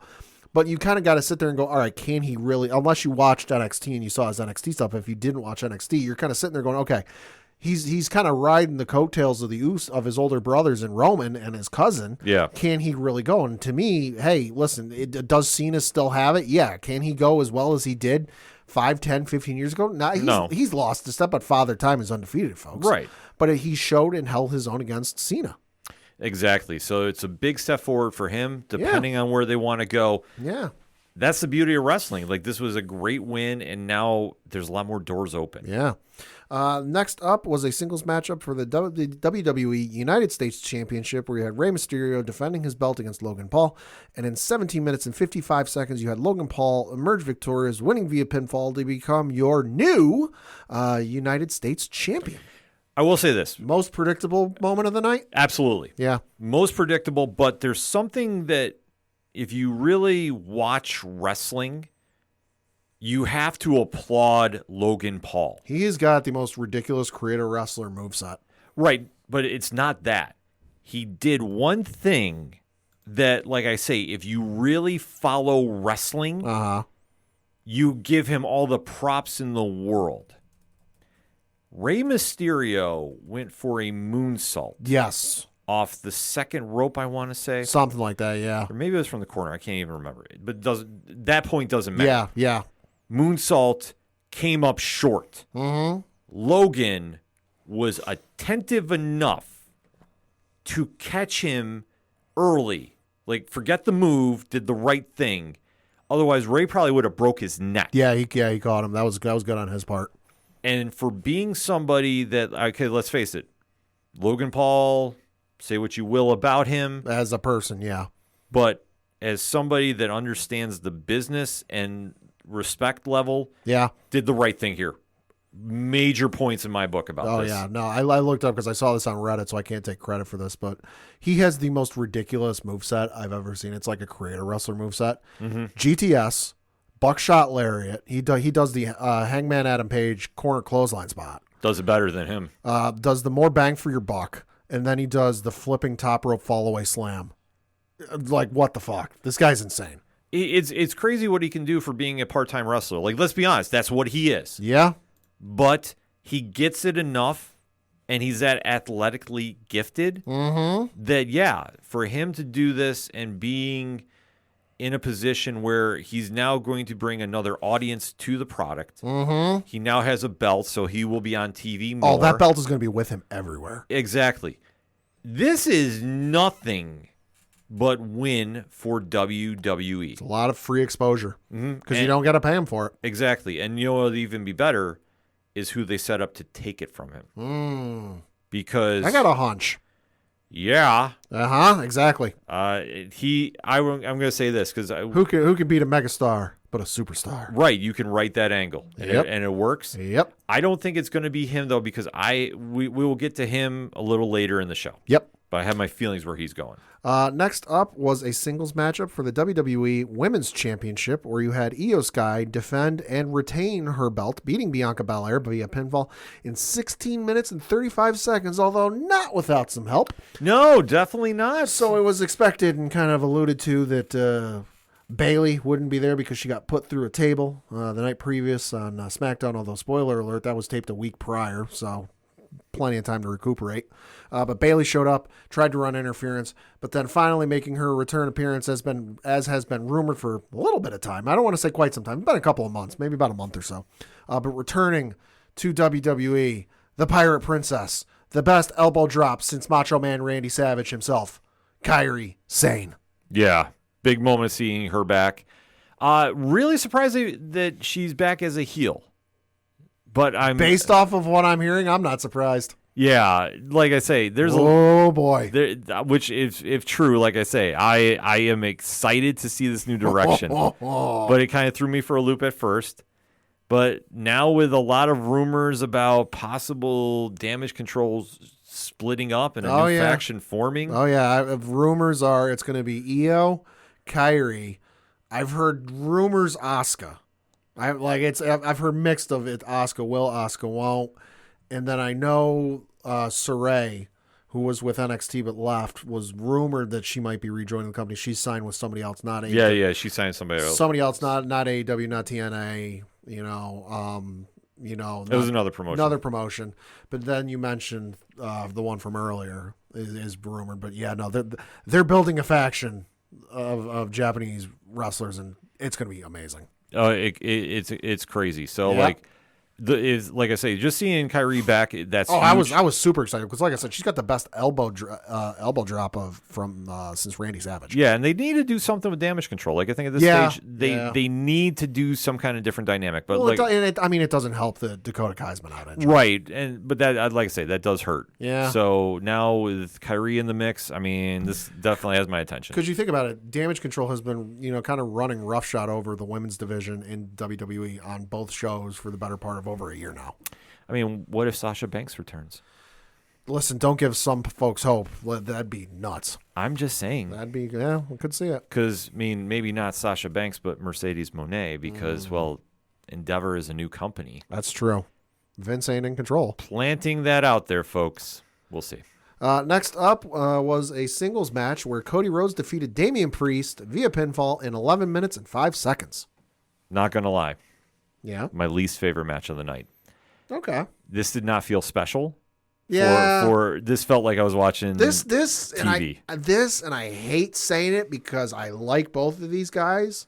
But you kind of got to sit there and go, all right, can he really, unless you watched NXT and you saw his NXT stuff, if you didn't watch NXT, you're kind of sitting there going, okay, he's kind of riding the coattails of of his older brothers and Roman and his cousin. Yeah. Can he really go? And to me, hey, listen, does Cena still have it? Yeah. Can he go as well as he did 5, 10, 15 years ago. Now No. he's lost a step, but Father Time is undefeated, folks. Right. But he showed and held his own against Cena. Exactly. So it's a big step forward for him, depending on where they want to go. Yeah. That's the beauty of wrestling. Like, this was a great win, and now there's a lot more doors open. Yeah. Next up was a singles matchup for the WWE United States Championship, where you had Rey Mysterio defending his belt against Logan Paul. And in 17 minutes and 55 seconds, you had Logan Paul emerge victorious, winning via pinfall to become your new United States champion. I will say this. Most predictable moment of the night? Absolutely. Yeah. Most predictable, but there's something that if you really watch wrestling, you have to applaud Logan Paul. He's got the most ridiculous creator wrestler moveset. Right, but it's not that. He did one thing that, like I say, if you really follow wrestling, you give him all the props in the world. Rey Mysterio went for a moonsault. Yes. Off the second rope, I want to say. Something like that, yeah. Or maybe it was from the corner. I can't even remember it. But that point doesn't matter. Yeah, yeah. Moonsault came up short. Mm-hmm. Logan was attentive enough to catch him early. Like, forget the move, did the right thing. Otherwise, Ray probably would have broke his neck. Yeah, he caught him. That was good on his part. And for being somebody that, okay, let's face it, Logan Paul, say what you will about him. As a person, yeah. But as somebody that understands the business and respect level, yeah, did the right thing here. Major points in my book about this. Oh, yeah. No, I looked up because I saw this on Reddit, so I can't take credit for this, but he has the most ridiculous moveset I've ever seen. It's like a creator wrestler moveset. Mm-hmm. GTS, buckshot lariat. He does the Hangman Adam Page corner clothesline spot. Does it better than him. Does the more bang for your buck, and then he does the flipping top rope fall away slam. Like, what the fuck? This guy's insane. It's crazy what he can do for being a part-time wrestler. Like, let's be honest, that's what he is. Yeah. But he gets it enough, and he's that athletically gifted that, yeah, for him to do this and being in a position where he's now going to bring another audience to the product. He now has a belt, so he will be on TV more. Oh, that belt is going to be with him everywhere. Exactly. This is nothing but win for WWE. It's a lot of free exposure because you don't got to pay him for it. Exactly. And you know what would even be better is who they set up to take it from him. Because I got a hunch. Yeah. Exactly. I'm going to say this because who can beat a megastar but a superstar? Right. You can write that angle, and it works. Yep. I don't think it's going to be him though because we will get to him a little later in the show. Yep. But I have my feelings where he's going. Next up was a singles matchup for the WWE Women's Championship, where you had Io Sky defend and retain her belt, beating Bianca Belair via pinfall in 16 minutes and 35 seconds, although not without some help. No, definitely not. So it was expected and kind of alluded to that Bayley wouldn't be there because she got put through a table the night previous on SmackDown, although spoiler alert, that was taped a week prior, so plenty of time to recuperate. But Bayley showed up, tried to run interference, but then finally making her return appearance as has been rumored for a little bit of time. I don't want to say quite some time. It's been a couple of months, maybe about a month or so. But returning to WWE, the Pirate Princess, the best elbow drop since Macho Man Randy Savage himself, Kairi Sane. Yeah, big moment seeing her back. Really surprised that she's back as a heel. But I'm based off of what I'm hearing, I'm not surprised. Yeah, like I say, there's boy. Which if true, like I say, I am excited to see this new direction. But it kind of threw me for a loop at first. But now with a lot of rumors about possible Damage Controls splitting up and a new faction forming. Oh yeah, rumors are it's going to be Io, Kairi. I've heard rumors Asuka. I've heard mixed of it. Asuka will, Asuka won't, and then I know Saray, who was with NXT but left, was rumored that she might be rejoining the company. She's signed with somebody else, not AEW. Yeah, she signed somebody else. Somebody else, not AEW, not TNA. It was another promotion. But then you mentioned the one from earlier is rumored. But yeah, no, they're building a faction of Japanese wrestlers, and it's going to be amazing. It's crazy. So Yep. like I say, just seeing Kyrie back, that's Oh, huge. I was super excited because, like I said, she's got the best elbow drop since Randy Savage. Yeah, and they need to do something with damage control. Like I think at this Yeah, stage, yeah. they need to do some kind of different dynamic. But Well, like, it doesn't help the Dakota Kaisman out injury. right, but that I'd like to say that does hurt. Yeah. So now with Kyrie in the mix, I mean, this definitely has my attention. Because you think about it, damage control has been, kind of running roughshod over the women's division in WWE on both shows for the better part of over a year now. I mean, what if Sasha Banks returns? Listen, don't give some folks hope. That'd be nuts. I'm just saying. That'd be, yeah, we could see it. Because, I mean, maybe not Sasha Banks, but Mercedes Moné, because, well, Endeavor is a new company. That's true. Vince ain't in control. Planting that out there, folks. We'll see. Next up was a singles match where Cody Rhodes defeated Damian Priest via pinfall in 11 minutes and 5 seconds. Not going to lie. Yeah. My least favorite match of the night. Okay. This did not feel special. Yeah. For this felt like I was watching This TV. and I hate saying it because I like both of these guys.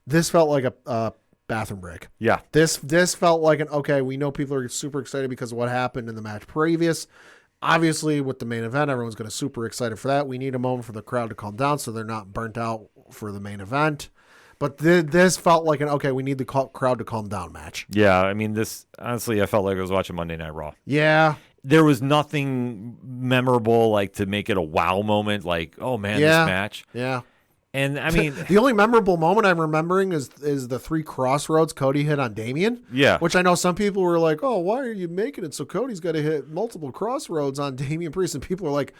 This felt like a bathroom break. Yeah. This felt like okay, we know people are super excited because of what happened in the match previous. Obviously, with the main event, everyone's going to super excited for that. We need a moment for the crowd to calm down so they're not burnt out for the main event. But this felt like okay, we need the crowd to calm down match. Yeah, I mean, this, honestly, I felt like I was watching Monday Night Raw. Yeah. There was nothing memorable, like, to make it a wow moment, like, oh, man, this match. Yeah. And, I mean, the only memorable moment I'm remembering is the 3 crossroads Cody hit on Damian. Yeah. Which I know some people were like, oh, why are you making it so Cody's got to hit multiple crossroads on Damian Priest? And people are like,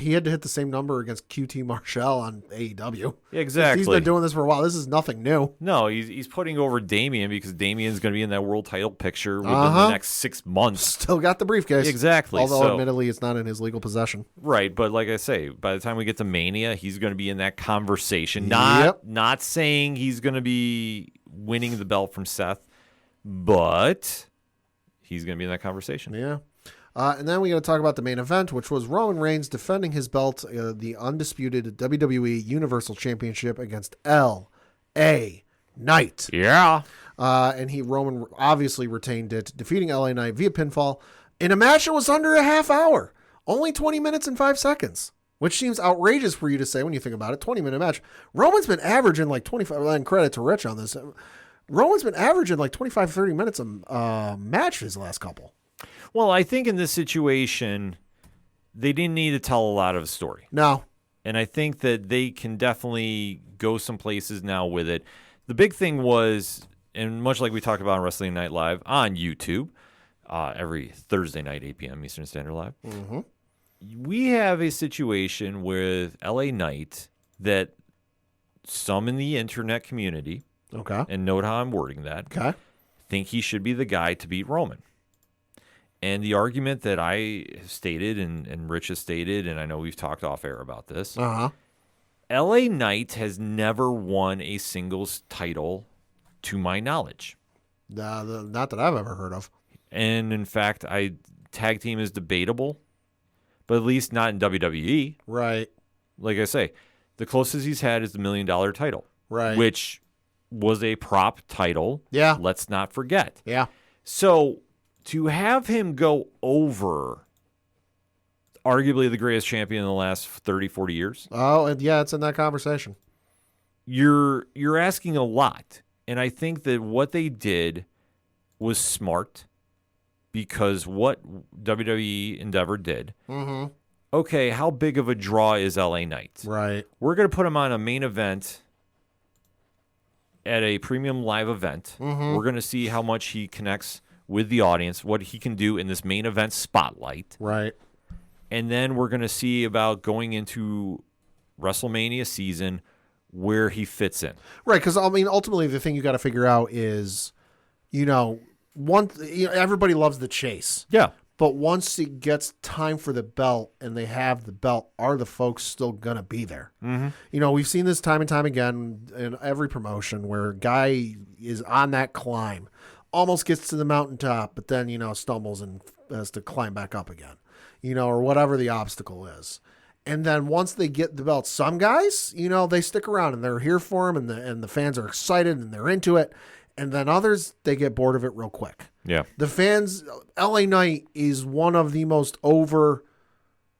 he had to hit the same number against QT Marshall on AEW. Exactly. He's been doing this for a while. This is nothing new. No, he's putting over Damian because Damian's going to be in that world title picture within the next 6 months. Still got the briefcase. Exactly. Although, admittedly, it's not in his legal possession. Right, but like I say, by the time we get to Mania, he's going to be in that conversation. Not saying he's going to be winning the belt from Seth, but he's going to be in that conversation. Yeah. And then we got to talk about the main event, which was Roman Reigns defending his belt, the undisputed WWE Universal Championship against L.A. Knight. Yeah. And Roman obviously retained it, defeating L.A. Knight via pinfall in a match that was under a half hour. Only 20 minutes and 5 seconds. Which seems outrageous for you to say when you think about it. 20-minute match. Roman's been averaging like 25, and credit to Rich on this. Roman's been averaging like 25, 30 minutes a match his last couple. Well, I think in this situation, they didn't need to tell a lot of a story. No. And I think that they can definitely go some places now with it. The big thing was, and much like we talked about on Wrestling Night Live on YouTube, every Thursday night, 8 p.m. Eastern Standard Live, we have a situation with LA Knight that some in the internet community, and note how I'm wording that, think he should be the guy to beat Roman. And the argument that I stated and Rich has stated, and I know we've talked off air about this, LA Knight has never won a singles title to my knowledge. Not that I've ever heard of. And in fact, tag team is debatable, but at least not in WWE. Right. Like I say, the closest he's had is the $1 million title. Right. Which was a prop title. Yeah. Let's not forget. Yeah. So to have him go over arguably the greatest champion in the last 30, 40 years. Oh, yeah, it's in that conversation. You're asking a lot. And I think that what they did was smart. Because what WWE Endeavor did, okay, how big of a draw is LA Knight? Right. We're going to put him on a main event at a premium live event. We're going to see how much he connects with the audience, what he can do in this main event spotlight. Right. And then we're going to see about going into WrestleMania season where he fits in. Right, because, I mean, ultimately the thing you got to figure out is, everybody loves the chase. Yeah. But once it gets time for the belt and they have the belt, are the folks still going to be there? We've seen this time and time again in every promotion where a guy is on that climb, almost gets to the mountaintop, but then, stumbles and has to climb back up again, or whatever the obstacle is. And then once they get the belt, some guys, they stick around and they're here for him, and the fans are excited and they're into it. And then others, they get bored of it real quick. Yeah. The fans, LA Knight is one of the most over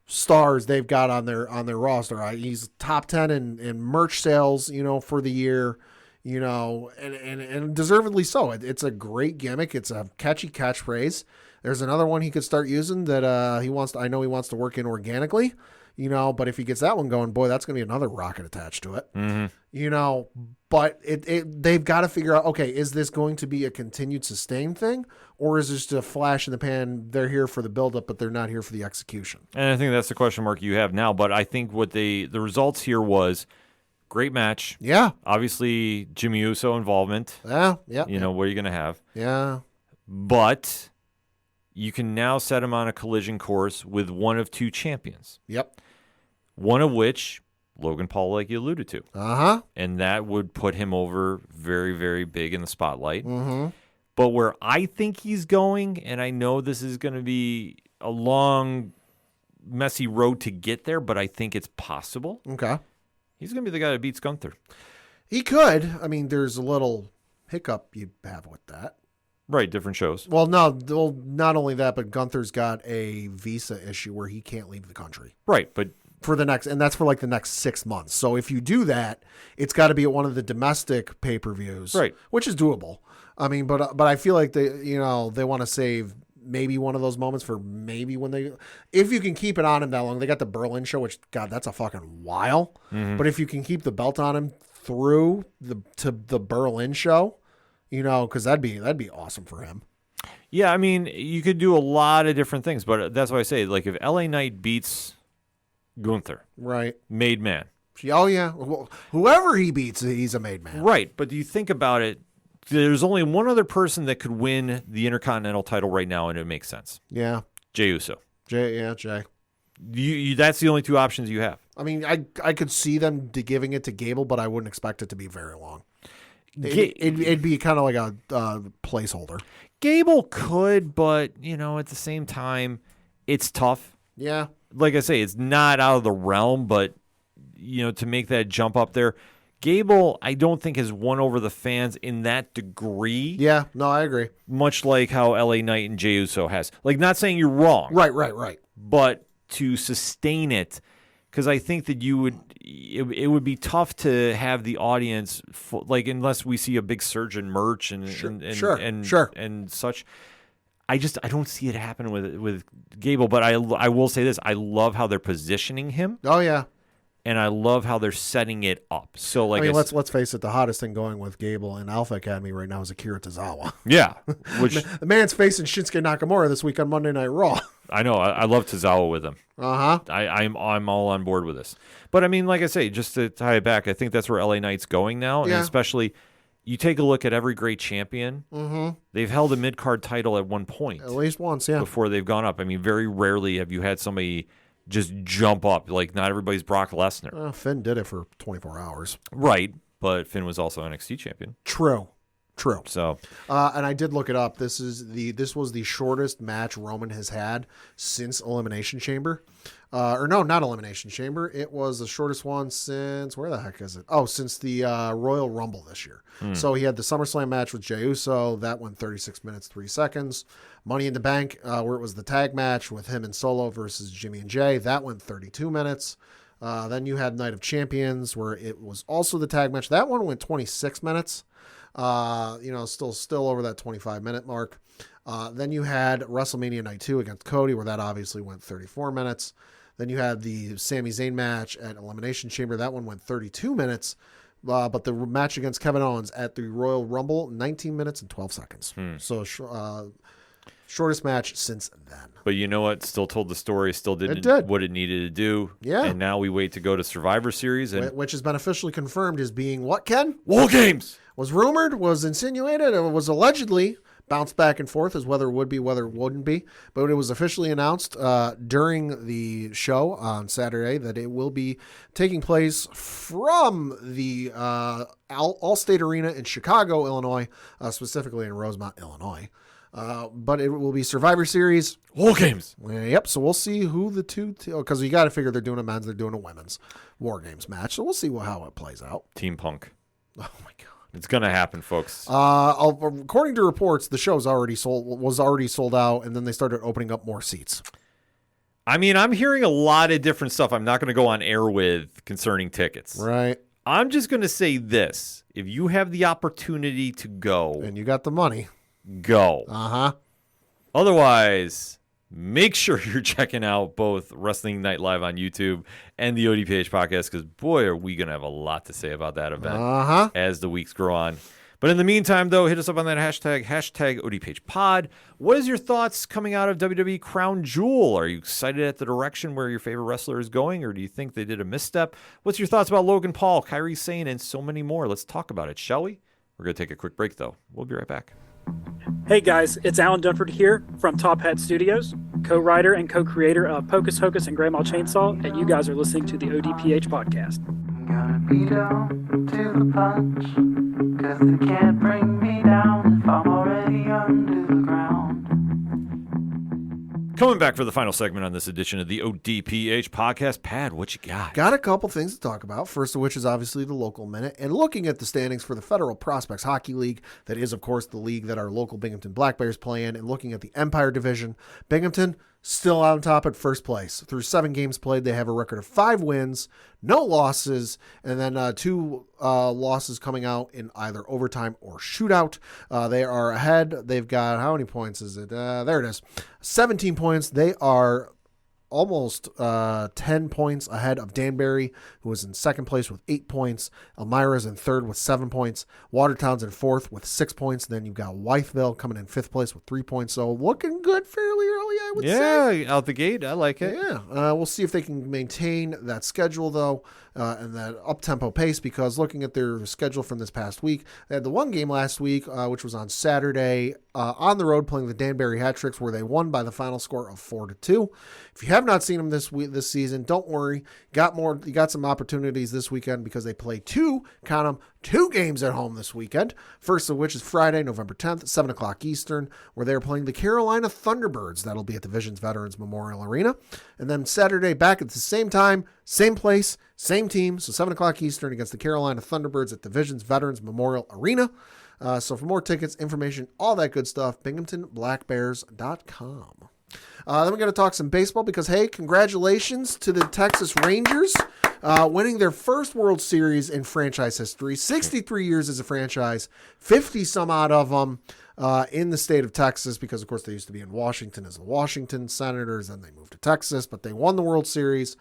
stars they've got on their roster. He's top 10 in merch sales, for the year, and deservedly so. It's a great gimmick. It's a catchy catchphrase. There's another one he could start using that he wants to work in organically, but if he gets that one going, boy, that's going to be another rocket attached to it. Mm-hmm. But they've got to figure out, okay, is this going to be a continued sustained thing, or is this just a flash in the pan? They're here for the buildup, but they're not here for the execution. And I think that's the question mark you have now. But I think the results here was great match. Yeah. Obviously, Jimmy Uso involvement. Yeah. What are you going to have? Yeah. But you can now set him on a collision course with one of two champions. Yep. One of which, Logan Paul, like you alluded to. Uh-huh. And that would put him over very, very big in the spotlight. Mm-hmm. But where I think he's going, and I know this is going to be a long, messy road to get there, but I think it's possible. Okay. He's going to be the guy that beats Gunther. He could. I mean, there's a little hiccup you'd have with that. Right, different shows. Well, no, not only that, but Gunther's got a visa issue where he can't leave the country. Right, but And that's for like the next 6 months. So if you do that, it's got to be at one of the domestic pay-per-views, right, which is doable. I mean, but I feel like they want to save maybe one of those moments for maybe if you can keep it on him that long. They got the Berlin show, which, God, that's a fucking while. Mm-hmm. But if you can keep the belt on him through to the Berlin show, because that'd be awesome for him. Yeah, I mean, you could do a lot of different things, but that's why I say, like, if LA Knight beats Gunther, right, made man. Oh yeah, well, whoever he beats, he's a made man. Right, but do you think about it? There's only one other person that could win the Intercontinental title right now, and it makes sense. Yeah, Jey Uso. Jay. That's the only two options you have. I mean, I could see them giving it to Gable, but I wouldn't expect it to be very long. It'd be kind of like a placeholder. Gable could, but, at the same time, it's tough. Yeah. Like I say, it's not out of the realm, but, to make that jump up there. Gable, I don't think, has won over the fans in that degree. Yeah, no, I agree. Much like how LA Knight and Jey Uso has. Like, not saying you're wrong. Right. But to sustain it, because I think that it would be tough to have the audience, unless we see a big surge in merch and such. I don't see it happening with Gable, but I will say this. I love how they're positioning him. Oh, yeah. And I love how they're setting it up. So, let's face it, the hottest thing going with Gable and Alpha Academy right now is Akira Tozawa. Yeah. Which the man's facing Shinsuke Nakamura this week on Monday Night Raw. I know. I love Tozawa with him. Uh-huh. I'm all on board with this. But, I mean, like I say, just to tie it back, I think that's where LA Knight's going now. Yeah. And especially, you take a look at every great champion. Mm-hmm. They've held a mid-card title at one point. At least once, yeah. Before they've gone up. I mean, very rarely have you had somebody just jump up. Like, not everybody's Brock Lesnar. Well, Finn did it for 24 hours. Right, but Finn was also NXT champion. True. So, and I did look it up. This was the shortest match Roman has had since Elimination Chamber. Not Elimination Chamber. It was the shortest one since, where the heck is it? Oh, since the Royal Rumble this year. So he had the SummerSlam match with Jey Uso. That went 36 minutes, 3 seconds. Money in the Bank, where it was the tag match with him and Solo versus Jimmy and Jay. That went 32 minutes. Then you had Night of Champions, where it was also the tag match. That one went 26 minutes. Still over that 25-minute mark. Then you had WrestleMania Night 2 against Cody, where that obviously went 34 minutes. Then you had the Sami Zayn match at Elimination Chamber. That one went 32 minutes. But the match against Kevin Owens at the Royal Rumble, 19 minutes and 12 seconds. So shortest match since then. But you know what? Still told the story. Still did what it needed to do. Yeah. And now we wait to go to Survivor Series. Which has been officially confirmed as being what, Ken? War Games! Was rumored, was insinuated, and was allegedly bounced back and forth as whether it would be, whether it wouldn't be. But it was officially announced during the show on Saturday that it will be taking place from the Allstate Arena in Chicago, Illinois, specifically in Rosemont, Illinois. But it will be Survivor Series. War Games. Yep. So we'll see who the two, because you got to figure they're doing a men's, they're doing a women's War Games match. So we'll see how it plays out. Team Punk. Oh my God. It's going to happen, folks. According to reports, the show's was already sold out, and then they started opening up more seats. I mean, I'm hearing a lot of different stuff I'm not going to go on air with concerning tickets. Right. I'm just going to say this. If you have the opportunity to go, And you got the money. go. Uh-huh. Otherwise, make sure you're checking out both Wrestling Night Live on YouTube and the ODPH podcast, because, boy, are we going to have a lot to say about that event as the weeks grow on. But in the meantime, though, hit us up on that hashtag ODPHpod. What is your thoughts coming out of WWE Crown Jewel? Are you excited at the direction where your favorite wrestler is going, or do you think they did a misstep? What's your thoughts about Logan Paul, Kairi Sane, and so many more? Let's talk about it, shall we? We're going to take a quick break, though. We'll be right back. Hey guys, it's Alan Dunford here from Top Hat Studios, co-writer and co-creator of Pocus Hocus and Grandma Chainsaw, and you guys are listening to the ODPH podcast. Gonna be down to the punch, 'cause they can't bring me down if I'm already under the ground. Coming back for the final segment on this edition of the ODPH podcast. Pad, what you got? Got a couple things to talk about, first of which is obviously the local minute, and looking at the standings for the Federal Prospects Hockey League. That is, of course, the league that our local Binghamton Black Bears play in, and looking at the Empire Division, Binghamton still on top at first place. Through 7 games played, they have a record of 5 wins, no losses, and then 2 losses coming out in either overtime or shootout. They are ahead. They've got, how many points is it? There it is. 17 points. They are almost 10 points ahead of Danbury, who is in second place with 8 points. Elmira's in third with 7 points. Watertown's in fourth with 6 points. Then you've got Wytheville coming in fifth place with 3 points. So looking good fairly early, I would say. Yeah, out the gate. I like it. Yeah. We'll see if they can maintain that schedule, though, and that up-tempo pace, because looking at their schedule from this past week, they had the one game last week, which was on Saturday, on the road playing the Danbury Hat-Tricks, where they won by the final score of 4-2. If you have not seen them this season, don't worry. You got some opportunities this weekend, because they play 2 games at home this weekend. First of which is Friday, November 10th, 7 o'clock Eastern, where they're playing the Carolina Thunderbirds. That'll be at the Visions Veterans Memorial Arena. And then Saturday, back at the same time, same place, same team. So 7 o'clock Eastern against the Carolina Thunderbirds at the Visions Veterans Memorial Arena. So for more tickets, information, all that good stuff, BinghamtonBlackBears.com. Then we're going to talk some baseball, because, hey, congratulations to the Texas Rangers winning their first World Series in franchise history. 63 years as a franchise, 50 some odd of them in the state of Texas, because, of course, they used to be in Washington as the Washington Senators, and they moved to Texas, but they won the World Series,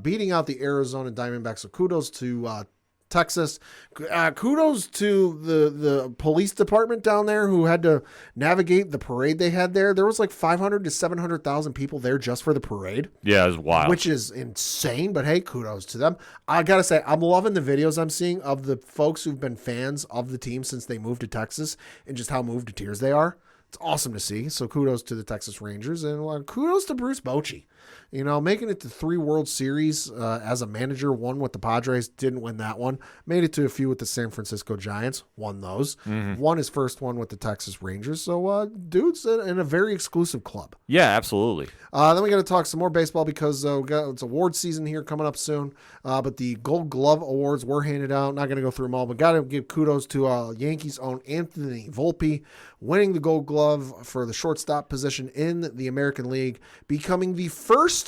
beating out the Arizona Diamondbacks. So kudos to Texas. Kudos to the police department down there, who had to navigate the parade they had there. There was like 500 to 700,000 people there just for the parade. Yeah, it was wild. Which is insane, but hey, kudos to them. I got to say, I'm loving the videos I'm seeing of the folks who've been fans of the team since they moved to Texas, and just how moved to tears they are. It's awesome to see. So kudos to the Texas Rangers, and kudos to Bruce Bochy. Making it to 3 World Series as a manager, one with the Padres, didn't win that one. Made it to a few with the San Francisco Giants, won those. Won his first one with the Texas Rangers. So, dude's in a very exclusive club. Yeah, absolutely. Then we got to talk some more baseball, because it's award season here coming up soon. But the Gold Glove Awards were handed out. Not going to go through them all, but got to give kudos to Yankees' own Anthony Volpe, winning the Gold Glove for the shortstop position in the American League, becoming the first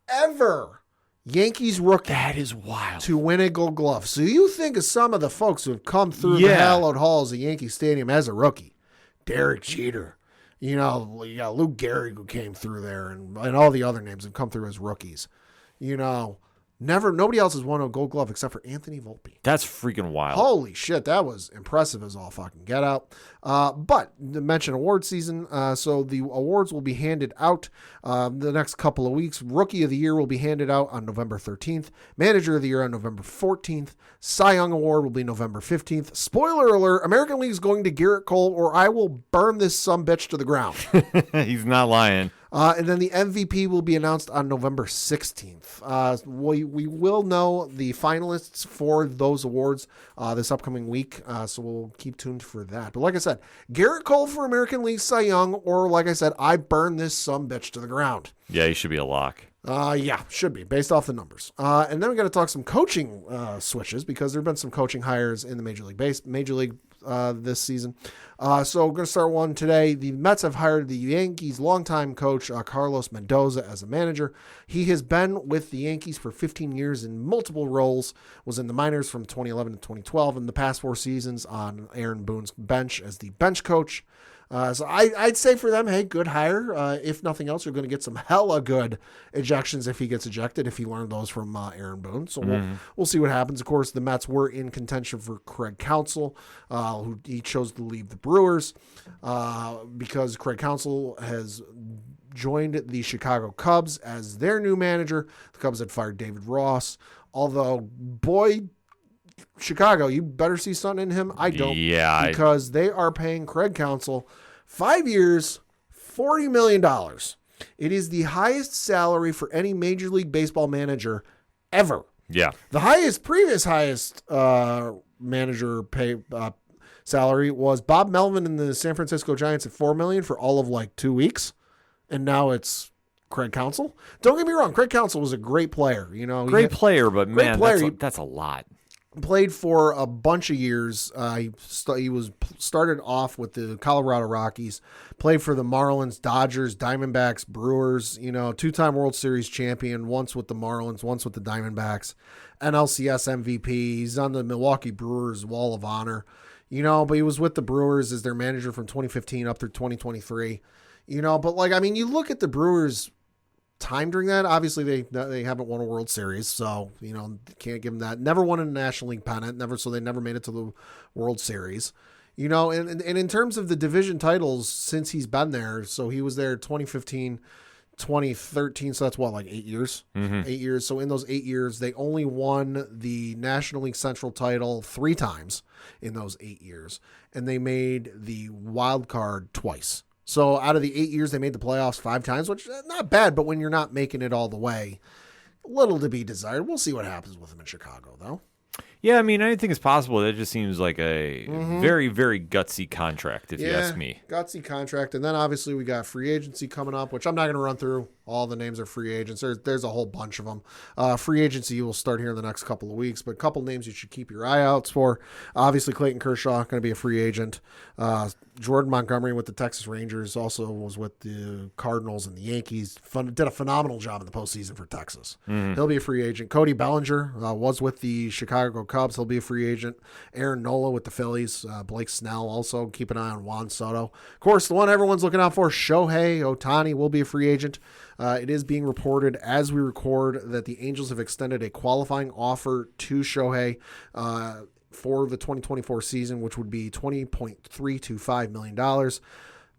ever Yankees rookie. That is wild. To win a Gold Glove. So you think of some of the folks who have come through the hallowed halls of Yankee Stadium as a rookie. Derek Jeter. You got Lou Gehrig, who came through there, and all the other names have come through as rookies. Nobody else has won a Gold Glove except for Anthony Volpe. That's freaking wild. Holy shit, that was impressive as all fucking get out. But to mention award season, so the awards will be handed out the next couple of weeks. Rookie of the Year will be handed out on November 13th. Manager of the Year on November 14th. Cy Young Award will be November 15th. Spoiler alert, American League is going to Garrett Cole, or I will burn this sumbitch to the ground. He's not lying. And then the MVP will be announced on November 16th. We will know the finalists for those awards this upcoming week, so we'll keep tuned for that. But like I said, Garrett Cole for American League Cy Young, or like I said, I burn this sumbitch to the ground. Yeah, he should be a lock. Yeah, should be, based off the numbers. And then we got to talk some coaching switches, because there have been some coaching hires in the Major League this season. So we're going to start one today. The Mets have hired the Yankees' longtime coach, Carlos Mendoza, as a manager. He has been with the Yankees for 15 years in multiple roles, was in the minors from 2011 to 2012, and the past 4 seasons on Aaron Boone's bench as the bench coach. So I'd say for them, hey, good hire. If nothing else, you're going to get some hella good ejections if he gets ejected, if he learned those from Aaron Boone. So we'll see what happens. Of course, the Mets were in contention for Craig Counsell, who he chose to leave the Brewers because Craig Counsell has joined the Chicago Cubs as their new manager. The Cubs had fired David Ross, although, boy, Chicago, you better see something in him. I don't. Yeah. Because they are paying Craig Counsell 5 years, $40 million. It is the highest salary for any Major League Baseball manager ever. Yeah. The previous highest manager pay salary was Bob Melvin in the San Francisco Giants at $4 million for all of like 2 weeks. And now it's Craig Counsell. Don't get me wrong. Craig Counsell was a great player. Great player, but man, player. that's a lot. Played for a bunch of years. He started off with the Colorado Rockies, played for the Marlins, Dodgers, Diamondbacks, Brewers, 2-time World Series champion, once with the Marlins, once with the Diamondbacks, NLCS MVP. He's on the Milwaukee Brewers Wall of Honor, but he was with the Brewers as their manager from 2015 up through 2023, but you look at the Brewers time during that. Obviously they haven't won a World Series, so can't give them that. Never won a National League pennant, so they never made it to the World Series. And in terms of the division titles since he's been there, so he was there 2015, 2013, so that's what, 8 years? 8 years. So in those 8 years, they only won the National League Central title 3 times in those 8 years, and they made the wild card twice. So out of the 8 years, they made the playoffs 5 times, which is not bad, but when you're not making it all the way, little to be desired. We'll see what happens with them in Chicago, though. Yeah, anything is possible. That just seems like a very, very gutsy contract, if you ask me. Gutsy contract. And then obviously we got free agency coming up, which I'm not going to run through. All the names are free agents. There's a whole bunch of them. Free agency will start here in the next couple of weeks, but a couple names you should keep your eye out for. Obviously, Clayton Kershaw going to be a free agent. Jordan Montgomery with the Texas Rangers, also was with the Cardinals and the Yankees. Did a phenomenal job in the postseason for Texas. He'll be a free agent. Cody Bellinger was with the Chicago Cubs. He'll be a free agent. Aaron Nola with the Phillies. Blake Snell also. Keep an eye on Juan Soto. Of course, the one everyone's looking out for, Shohei Ohtani, will be a free agent. It is being reported as we record that the Angels have extended a qualifying offer to Shohei for the 2024 season, which would be $20.325 million.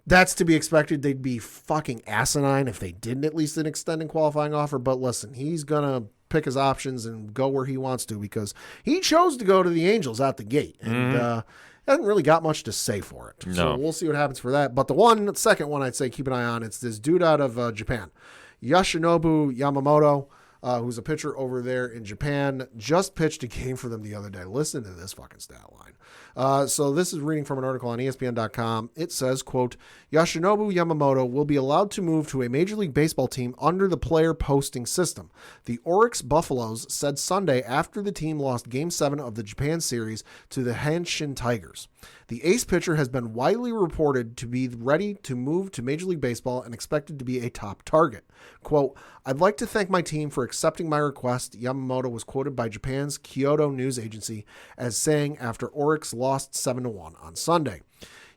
That's to be expected. They'd be fucking asinine if they didn't at least an extended qualifying offer. But listen, he's going to pick his options and go where he wants to, because he chose to go to the Angels out the gate. And hasn't really got much to say for it. No. So we'll see what happens for that. But the second one I'd say keep an eye on, it's this dude out of Japan, Yoshinobu Yamamoto, who's a pitcher over there in Japan, just pitched a game for them the other day. Listen to this fucking stat line. So this is reading from an article on ESPN.com. It says, quote, Yoshinobu Yamamoto will be allowed to move to a Major League Baseball team under the player posting system. The Oryx Buffaloes said Sunday after the team lost Game 7 of the Japan series to the Hanshin Tigers. The ace pitcher has been widely reported to be ready to move to Major League Baseball and expected to be a top target. Quote, I'd like to thank my team for accepting my request, Yamamoto was quoted by Japan's Kyoto News Agency as saying after Oryx lost 7-1 on Sunday.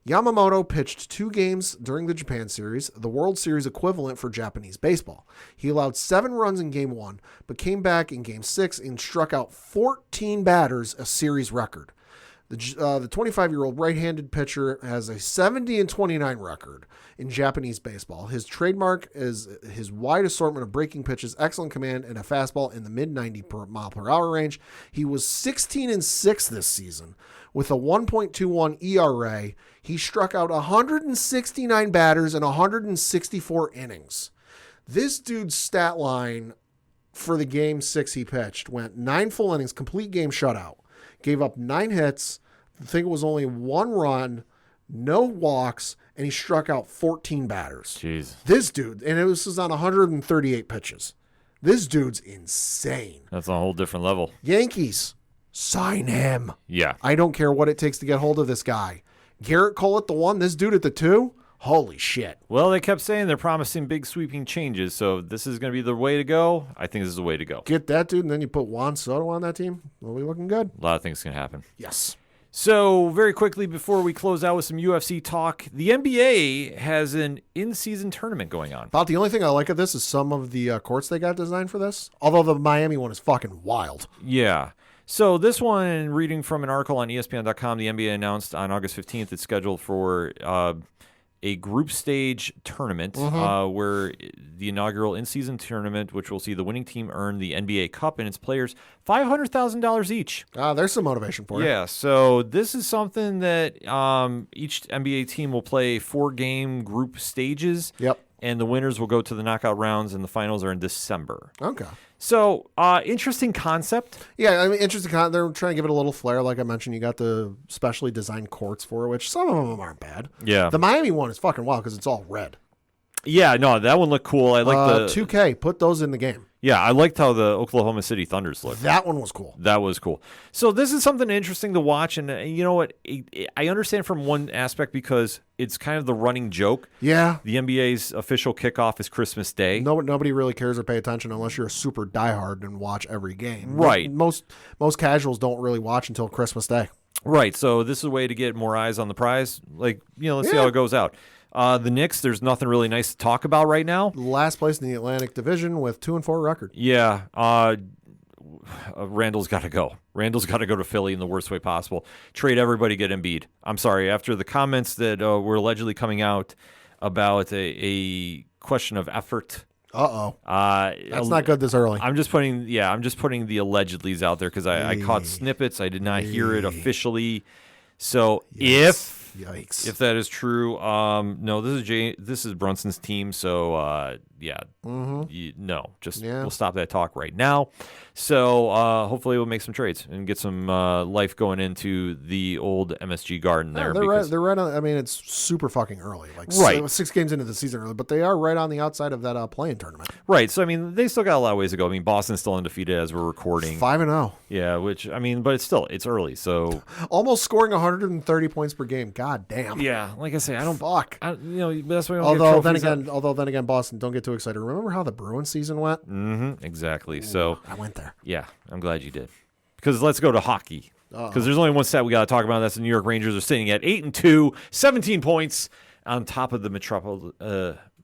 Yamamoto pitched 2 games during the Japan series, the World Series equivalent for Japanese baseball. He allowed 7 runs in Game 1, but came back in Game 6 and struck out 14 batters, a series record. The 25-year-old right-handed pitcher has a 70-29 record in Japanese baseball. His trademark is his wide assortment of breaking pitches, excellent command, and a fastball in the mid-90 mile per hour range. He was 16-6 this season with a 1.21 ERA. He struck out 169 batters in 164 innings. This dude's stat line for the game 6 he pitched went 9 full innings, complete game shutout. Gave up 9 hits. I think it was only 1 run, no walks, and he struck out 14 batters. Jeez. This dude, and it was on 138 pitches. This dude's insane. That's a whole different level. Yankees, sign him. Yeah. I don't care what it takes to get hold of this guy. Garrett Cole at the 1, this dude at the 2. Holy shit. Well, they kept saying they're promising big sweeping changes, so this is going to be the way to go. I think this is the way to go. Get that dude, and then you put Juan Soto on that team. We'll be looking good. A lot of things can happen. Yes. So, very quickly before we close out with some UFC talk, the NBA has an in-season tournament going on. About the only thing I like of this is some of the courts they got designed for this. Although the Miami one is fucking wild. Yeah. So this one, reading from an article on ESPN.com, the NBA announced on August 15th it's scheduled for a group stage tournament where the inaugural in-season tournament, which will see the winning team earn the NBA Cup and its players $500,000 each. There's some motivation for you. Yeah, so this is something that each NBA team will play 4-game group stages. Yep. And the winners will go to the knockout rounds, and the finals are in December. Okay. So, interesting concept. Yeah, I mean, interesting. They're trying to give it a little flair. Like I mentioned, you got the specially designed courts for it, which some of them aren't bad. Yeah. The Miami one is fucking wild because it's all red. Yeah, no, that one looked cool. I like the 2K. Put those in the game. Yeah, I liked how the Oklahoma City Thunders looked. That one was cool. That was cool. So this is something interesting to watch, and you know what? I understand from one aspect because it's kind of the running joke. Yeah. The NBA's official kickoff is Christmas Day. Nobody really cares or pay attention unless you're a super diehard and watch every game. Right. Most casuals don't really watch until Christmas Day. Right. So this is a way to get more eyes on the prize. Like, let's see how it goes out. The Knicks, there's nothing really nice to talk about right now. Last place in the Atlantic Division with 2-4 record. Yeah. Randall's got to go. Randall's got to go to Philly in the worst way possible. Trade everybody, get Embiid. I'm sorry. After the comments that were allegedly coming out about a question of effort. That's not good this early. I'm just putting the allegedlys out there because I caught snippets. I did not hear it officially. So Yikes. If that is true, no, this is Brunson's team, so we'll stop that talk right now. So hopefully we'll make some trades and get some life going into the old MSG Garden there. They're right on. I mean, it's super fucking early, like right. 6 games into the season early, but they are right on the outside of that play-in tournament. Right. So I mean, they still got a lot of ways to go. I mean, Boston's still undefeated as we're recording, 5-0. Yeah, which I mean, but it's early, so almost scoring 130 points per game. God damn. Yeah, like I say, I don't. Fuck. That's why. Although then again, Boston, don't get too excited. Remember how the Bruins season went? Mm-hmm. Exactly. So I went there. Yeah, I'm glad you did. Because let's go to hockey. Because there's only one stat we got to talk about. That's the New York Rangers are sitting at 8-2, 17 points on top of the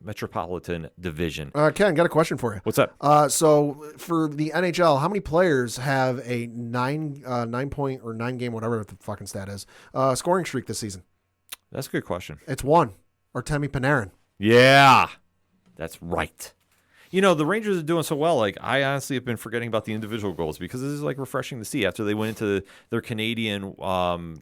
Metropolitan Division. Ken, got a question for you. What's up? So for the NHL, how many players have a 9-point or 9-game, whatever the fucking stat is, scoring streak this season? That's a good question. It's 1. Artemi Panarin. Yeah, that's right. The Rangers are doing so well. Like, I honestly have been forgetting about the individual goals because this is like refreshing to see after they went into their Canadian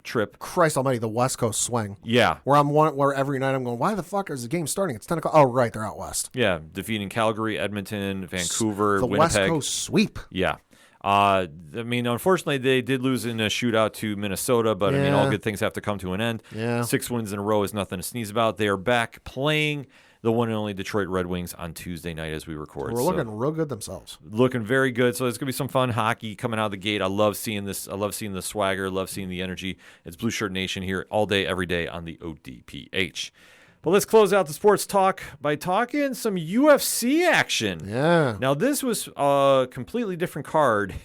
trip. Christ almighty, the West Coast swing. Yeah. Where every night I'm going, why the fuck is the game starting? It's 10 o'clock. Oh, right, they're out west. Yeah, defeating Calgary, Edmonton, Vancouver, the Winnipeg. West Coast sweep. Yeah. I mean, unfortunately, they did lose in a shootout to Minnesota, but I mean, all good things have to come to an end. Yeah. 6 wins in a row is nothing to sneeze about. They are back playing the one and only Detroit Red Wings on Tuesday night as we record. We're looking real good themselves. Looking very good. So it's going to be some fun hockey coming out of the gate. I love seeing this. I love seeing the swagger. Love seeing the energy. It's Blue Shirt Nation here all day, every day on the ODPH. But let's close out the sports talk by talking some UFC action. Yeah. Now, this was a completely different card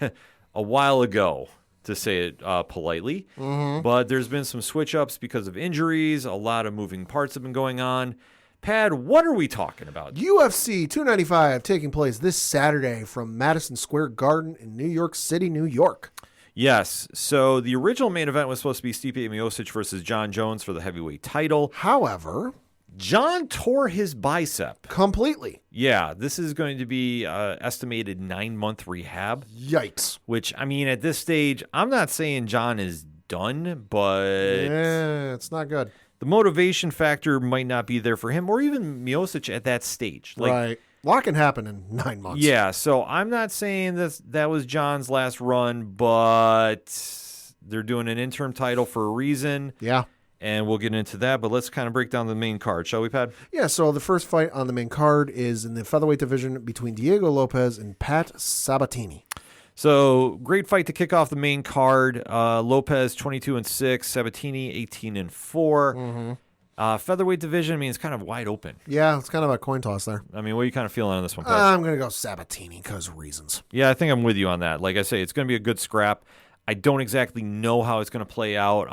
a while ago, to say it politely. Mm-hmm. But there's been some switch-ups because of injuries. A lot of moving parts have been going on. Pad, what are we talking about? UFC 295 taking place this Saturday from Madison Square Garden in New York City, New York. Yes. So the original main event was supposed to be Stipe Miocic versus John Jones for the heavyweight title. However, John tore his bicep. Completely. Yeah, this is going to be estimated 9-month rehab. Yikes. Which, I mean, at this stage, I'm not saying John is done, but Yeah, it's not good. the motivation factor might not be there for him or even Miocic at that stage. Like, Right. A lot can happen in 9 months. yeah, so I'm not saying that was John's last run, but they're doing an interim title for a reason. Yeah. And we'll get into that, but let's kind of break down the main card, shall we, Pat? Yeah, so the first fight on the main card is in the featherweight division between Diego Lopez and Pat Sabatini. So great fight to kick off the main card. Lopez 22-6, Sabatini 18-4. Featherweight division, I mean, it's kind of wide open. Yeah, it's kind of a coin toss there. I mean, what are you kind of feeling on this one, Pat? I'm going to go Sabatini because of reasons. Yeah, I think I'm with you on that. Like I say, it's going to be a good scrap. I don't exactly know how it's going to play out,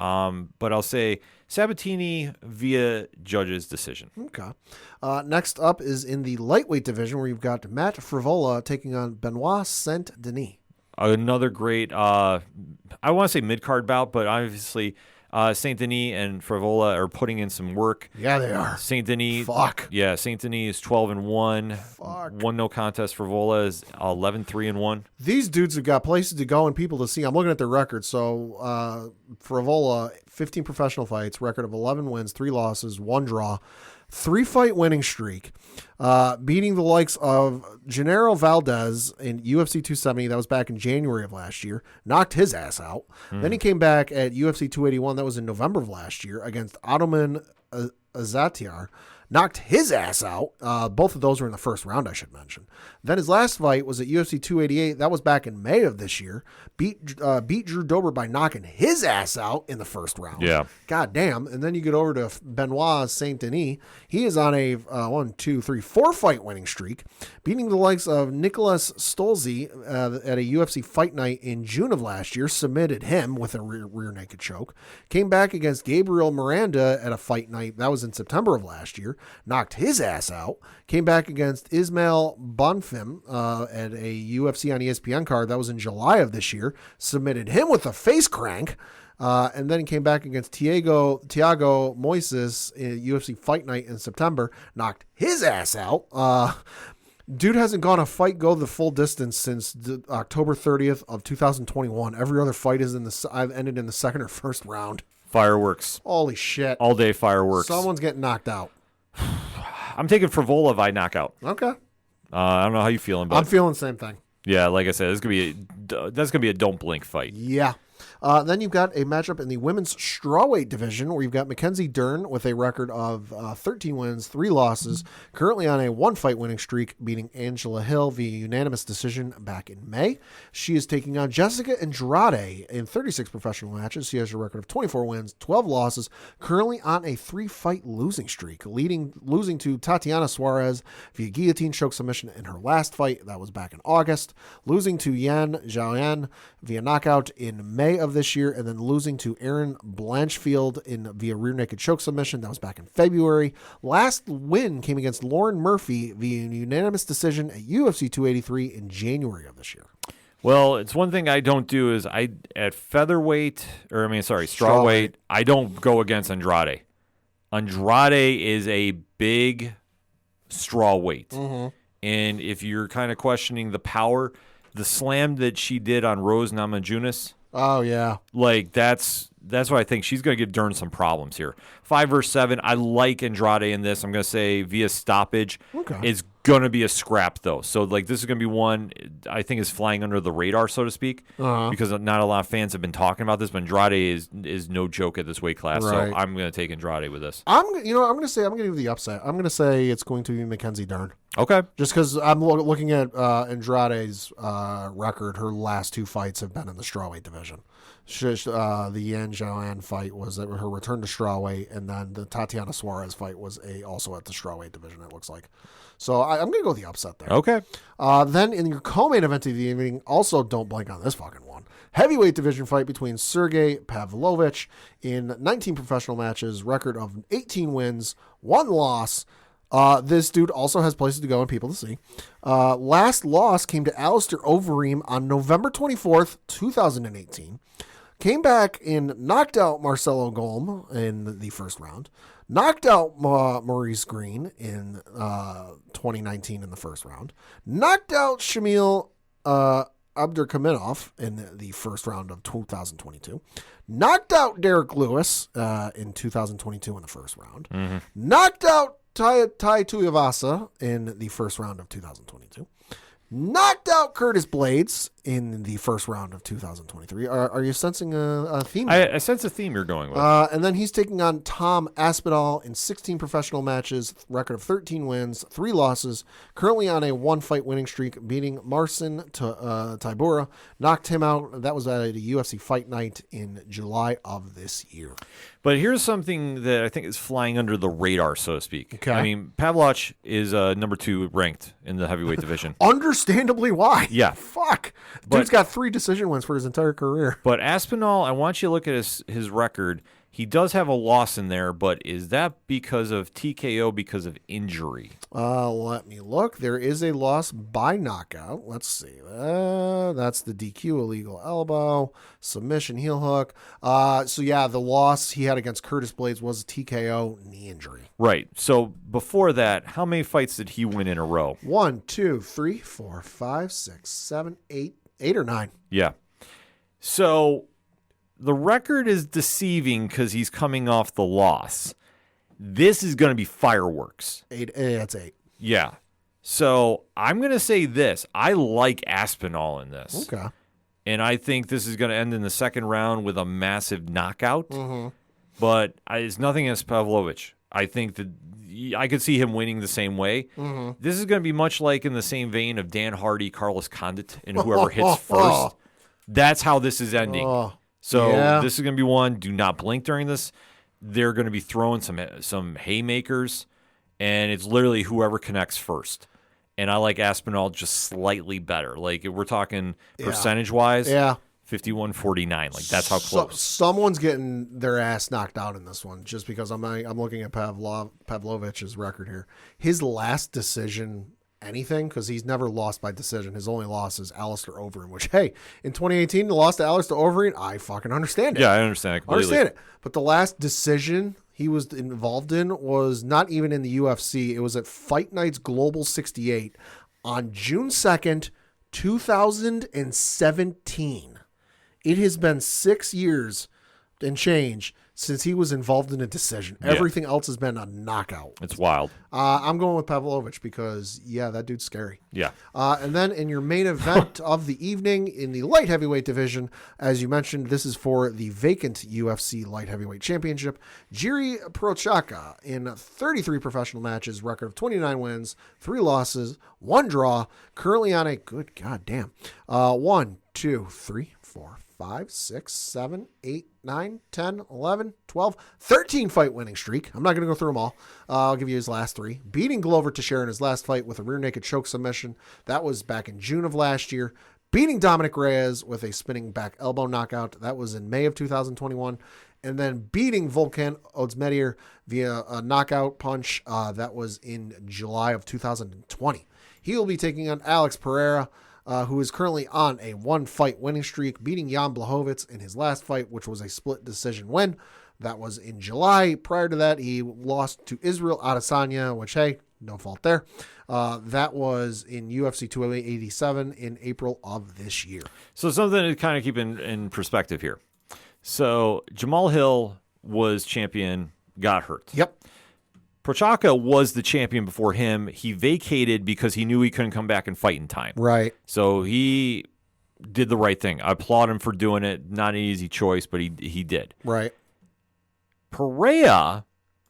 but I'll say Sabatini via judge's decision. Okay. Next up is in the lightweight division where you've got Matt Frivola taking on Benoit Saint-Denis. Another great, I want to say mid-card bout, but obviously Saint-Denis and Frivola are putting in some work. Yeah, they are. Saint-Denis. Fuck. Yeah, Saint-Denis is 12-1. Fuck. One no contest. Frivola is 11-3-1. These dudes have got places to go and people to see. I'm looking at their records. So Frivola, 15 professional fights, record of 11 wins, 3 losses, 1 draw, 3-fight winning streak, beating the likes of Gennaro Valdez in UFC 270. That was back in January of last year. Knocked his ass out. Then he came back at UFC 281. That was in November of last year against Ottoman Azatiar. Knocked his ass out. Both of those were in the first round, I should mention. Then his last fight was at UFC 288. That was back in May of this year. Beat Drew Dober by knocking his ass out in the first round. Yeah. God damn. And then you get over to Benoit Saint-Denis. He is on a 4-fight winning streak, beating the likes of Nicholas Stolze at a UFC fight night in June of last year, submitted him with a rear naked choke. Came back against Gabriel Miranda at a fight night. That was in September of last year. Knocked his ass out. Came back against Ismail Bonfim at a UFC on ESPN card. That was in July of this year. Submitted him with a face crank. And then came back against Thiago Moises in UFC Fight Night in September. Knocked his ass out. Dude hasn't gone a fight go the full distance since October 30th of 2021. Every other fight is I've ended in the second or first round. Fireworks. Holy shit. All day fireworks. Someone's getting knocked out. I'm taking Frivola by knockout. Okay. I don't know how you feeling, but I'm feeling the same thing. yeah, like I said, that's gonna be a don't blink fight. Yeah. Then you've got a matchup in the women's strawweight division where you've got Mackenzie Dern with a record of 13 wins, 3 losses, currently on a 1-fight winning streak, beating Angela Hill via unanimous decision back in May. She is taking on Jessica Andrade in 36 professional matches. She has a record of 24 wins, 12 losses, currently on a 3-fight losing streak, losing to Tatiana Suarez via guillotine choke submission in her last fight. That was back in August, losing to Yan Zhaoyan via knockout in May of this year, and then losing to Erin Blanchfield via rear naked choke submission. That was back in February. Last win came against Lauren Murphy via unanimous decision at UFC 283 in January of this year. Well, it's one thing I don't do is at strawweight, I don't go against Andrade. Andrade is a big strawweight. Mm-hmm. And if you're kind of questioning the power, the slam that she did on Rose Namajunas, Oh, yeah. like that's what I think. She's going to give Dern some problems here. 5 versus 7. I like Andrade in this. I'm going to say via stoppage. Okay. It's going to be a scrap, though. So, like, this is going to be one I think is flying under the radar, so to speak, because not a lot of fans have been talking about this, but Andrade is no joke at this weight class. Right. So I'm going to take Andrade with this. I'm going to give the upset. I'm going to say it's going to be Mackenzie Dern. Okay. Just because I'm looking at Andrade's record, her last 2 fights have been in the strawweight division. The Yan Zhaoyan fight was her return to strawweight, and then the Tatiana Suarez fight was also at the strawweight division, it looks like. So I'm going to go with the upset there. Okay. Then in your co-main event of the evening, also don't blank on this fucking one. Heavyweight division fight between Sergey Pavlovich in 19 professional matches, record of 18 wins, 1 loss. This dude also has places to go and people to see. Last loss came to Alistair Overeem on November 24th, 2018. Came back and knocked out Marcelo Golm in the first round. Knocked out Maurice Green in 2019 in the first round. Knocked out Shamil Abdurkhaminov in the first round of 2022. Knocked out Derek Lewis in 2022 in the first round. Knocked out Tai Tuivasa in the first round of 2022. Knocked out Curtis Blades in the first round of 2023. Are you sensing a theme? I sense a theme you're going with. And then he's taking on Tom Aspinall in 16 professional matches, record of 13 wins, 3 losses, currently on a 1-fight winning streak, beating Marcin Tybura. Knocked him out. That was at a UFC Fight Night in July of this year. But here's something that I think is flying under the radar, so to speak. Okay. I mean, Pavlovich is number 2 ranked in the heavyweight division. Understandably why. Yeah. Fuck. But- Dude's got 3 decision wins for his entire career. But Aspinall, I want you to look at his record. He does have a loss in there, but is that because of TKO, because of injury? Let me look. There is a loss by knockout. Let's see. That's the DQ, illegal elbow, submission, heel hook. So yeah, the loss he had against Curtis Blades was a TKO, knee injury. Right. So before that, how many fights did he win in a row? 1, 2, 3, 4, 5, 6, 7, 8 or 9. Yeah. So the record is deceiving because he's coming off the loss. This is going to be fireworks. 8. That's 8. Yeah. So I'm going to say this. I like Aspinall in this. Okay. And I think this is going to end in the second round with a massive knockout. Mm-hmm. But it's nothing against Pavlovich. I think that I could see him winning the same way. Mm-hmm. This is going to be much like in the same vein of Dan Hardy, Carlos Condit, and whoever hits first. That's how this is ending. So yeah. This is going to be one. Do not blink during this. They're going to be throwing some haymakers, and it's literally whoever connects first. And I like Aspinall just slightly better. Like if we're talking percentage-wise, Yeah. 51-49. Like that's how close. Someone's getting their ass knocked out in this one just because I'm looking at Pavlovich's record here. His last decision anything, because he's never lost by decision. His only loss is Alistair Overeem, which, hey, in 2018, the loss to Alistair Overeem, I fucking understand it. Yeah, I understand it completely. But the last decision he was involved in was not even in the UFC. It was at Fight Nights Global 68 on June 2nd, 2017. It has been 6 years and change since he was involved in a decision. Yeah. Everything else has been a knockout. It's wild. I'm going with Pavlovich because, yeah, that dude's scary. Yeah. And then in your main event of the evening in the light heavyweight division, as you mentioned, this is for the vacant UFC light heavyweight championship. Jiri Prochazka in 33 professional matches, record of 29 wins, 3 losses, 1 draw, currently on a good goddamn 1, 2, 3, 4, 5, 6, 7, 8, 9, 10, 11, 12, 13 fight winning streak. I'm not going to go through them all. I'll give you his last 3. Beating Glover Teixeira in his last fight with a rear naked choke submission. That was back in June of last year. Beating Dominic Reyes with a spinning back elbow knockout. That was in May of 2021. And then beating Volkan Ozdemir via a knockout punch. That was in July of 2020. He will be taking on Alex Pereira, who is currently on a 1-fight winning streak, beating Jan Blachowicz in his last fight, which was a split decision win. That was in July. Prior to that, he lost to Israel Adesanya, which, hey, no fault there. That was in UFC 287 in April of this year. So something to kind of keep in perspective here. So Jamal Hill was champion, got hurt. Yep. Prochazka was the champion before him. He vacated because he knew he couldn't come back and fight in time. Right. So he did the right thing. I applaud him for doing it. Not an easy choice, but he did. Right. Pereira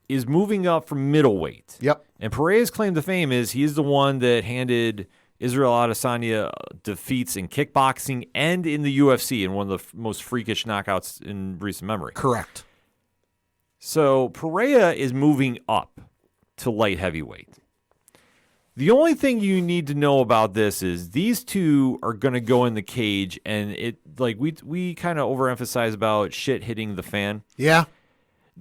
is moving up from middleweight. Yep. And Pereira's claim to fame is he's the one that handed Israel Adesanya defeats in kickboxing and in the UFC in one of the most freakish knockouts in recent memory. Correct. So Pereira is moving up to light heavyweight. The only thing you need to know about this is these two are going to go in the cage, and it like we kind of overemphasize about shit hitting the fan. Yeah.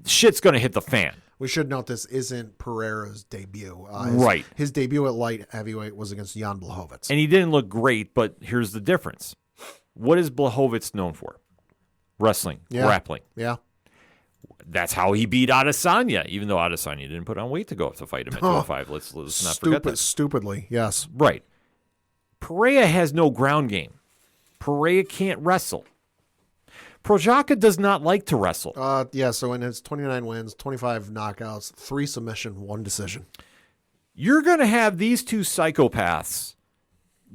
Shit's going to hit the fan. We should note this isn't Pereira's debut. Right. His debut at light heavyweight was against Jan Blachowicz. And he didn't look great, but here's the difference. What is Blachowicz known for? Wrestling, grappling. Yeah. That's how he beat Adesanya, even though Adesanya didn't put on weight to go up to fight him at 205. Let's not forget that. Stupidly, yes. Right. Pereira has no ground game. Pereira can't wrestle. Prochazka does not like to wrestle. Yeah, so in his 29 wins, 25 knockouts, 3 submission, 1 decision. You're going to have these two psychopaths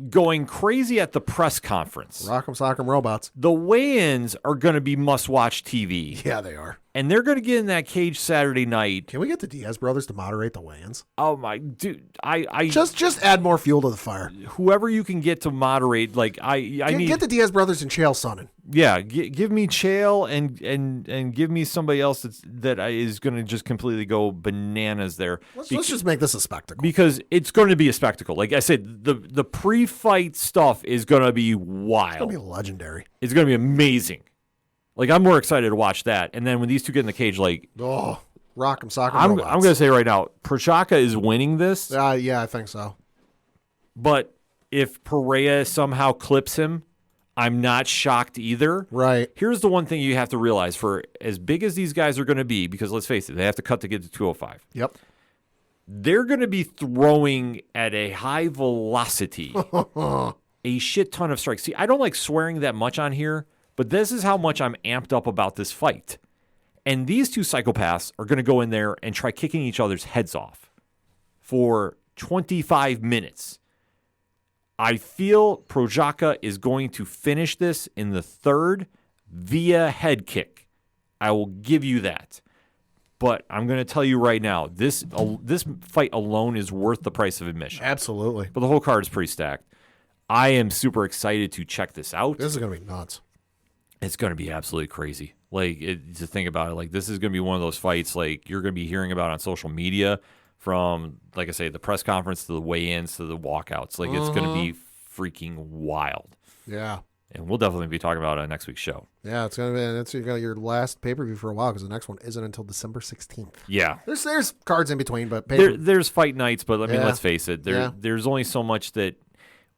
going crazy at the press conference. Rock'em sock'em robots. The weigh-ins are going to be must-watch TV. Yeah, they are. And they're going to get in that cage Saturday night. Can we get the Diaz brothers to moderate the weigh-ins? Oh my dude, I Just add more fuel to the fire. whoever you can get to moderate, like I need Get the Diaz brothers and Chael Sonnen. yeah, give me Chael and give me somebody else that is going to just completely go bananas there. Let's just make this a spectacle. Because it's going to be a spectacle. Like I said, the pre-fight stuff is going to be wild. It's going to be legendary. It's going to be amazing. Like, I'm more excited to watch that. And then when these two get in the cage, like, Oh, rock'em sock'em I'm robots. going to say right now, Prochazka is winning this. Yeah, I think so. But if Pereira somehow clips him, I'm not shocked either. Right. Here's the one thing you have to realize: for as big as these guys are going to be, because let's face it, they have to cut to get to 205. Yep. They're going to be throwing at a high velocity, a shit ton of strikes. See, I don't like swearing that much on here, but this is how much I'm amped up about this fight. And these two psychopaths are going to go in there and try kicking each other's heads off for 25 minutes. I feel Prochazka is going to finish this in the third via head kick. I will give you that. But I'm going to tell you right now, this fight alone is worth the price of admission. Absolutely. But the whole card is pretty stacked. I am super excited to check this out. This is going to be nuts. It's going to be absolutely crazy. Like, to think about it, like, this is going to be one of those fights, like, you're going to be hearing about on social media from, like I say, the press conference to the weigh-ins to the walkouts. Like, it's going to be freaking wild. Yeah. And we'll definitely be talking about it on next week's show. Yeah, it's gonna be your last pay-per-view for a while because the next one isn't until December 16th. Yeah. There's cards in between, but There's fight nights, but I mean, Yeah. let's face it, there's only so much that,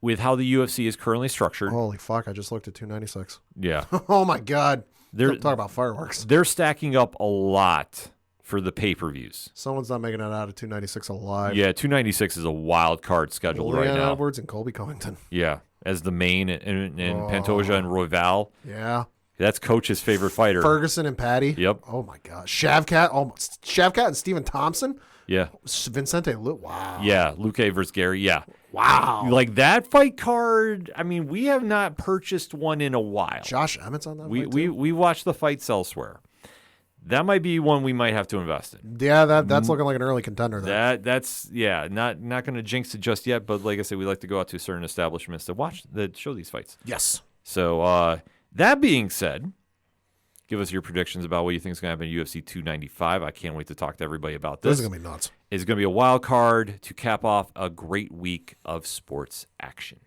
with how the UFC is currently structured. Holy fuck! I just looked at 296. Yeah. Oh my god! They're Talk about fireworks. They're stacking up a lot for the pay-per-views. Someone's not making it out of 296 alive. Yeah, 296 is a wild card scheduled right Leon now. Edwards and Colby Covington. Yeah, as the main and Pantoja and Royval. Yeah. That's Coach's favorite fighter. Ferguson and Patty. Yep. Oh my god. Shavkat. Almost. Shavkat and Stephen Thompson. Yeah. Vincente Luque. Wow. Yeah, Luque versus Gary. Yeah. Wow. Like that fight card, I mean, we have not purchased one in a while. Josh Emmett's on that. We fight too? we watch the fights elsewhere. That might be one we might have to invest in. Yeah, that's looking like an early contender. There. That's not going to jinx it just yet, but like I said, we like to go out to certain establishments that show these fights. Yes. So that being said, give us your predictions about what you think is going to happen in UFC 295. I can't wait to talk to everybody about this. This is gonna be nuts. It's going to be a wild card to cap off a great week of sports action.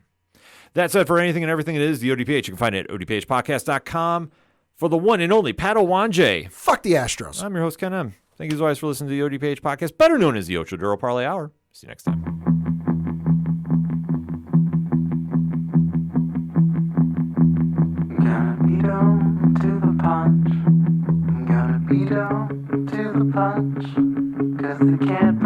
That's it for anything and everything it is the ODPH. You can find it at odphpodcast.com. For the one and only Pat Owanje. Fuck the Astros. I'm your host, Ken M. Thank you as always for listening to the ODPH podcast, better known as the Ocho Duro Parlay Hour. See you next time. Gotta be down to the punch. Gotta be down to the punch. 'Cause they can't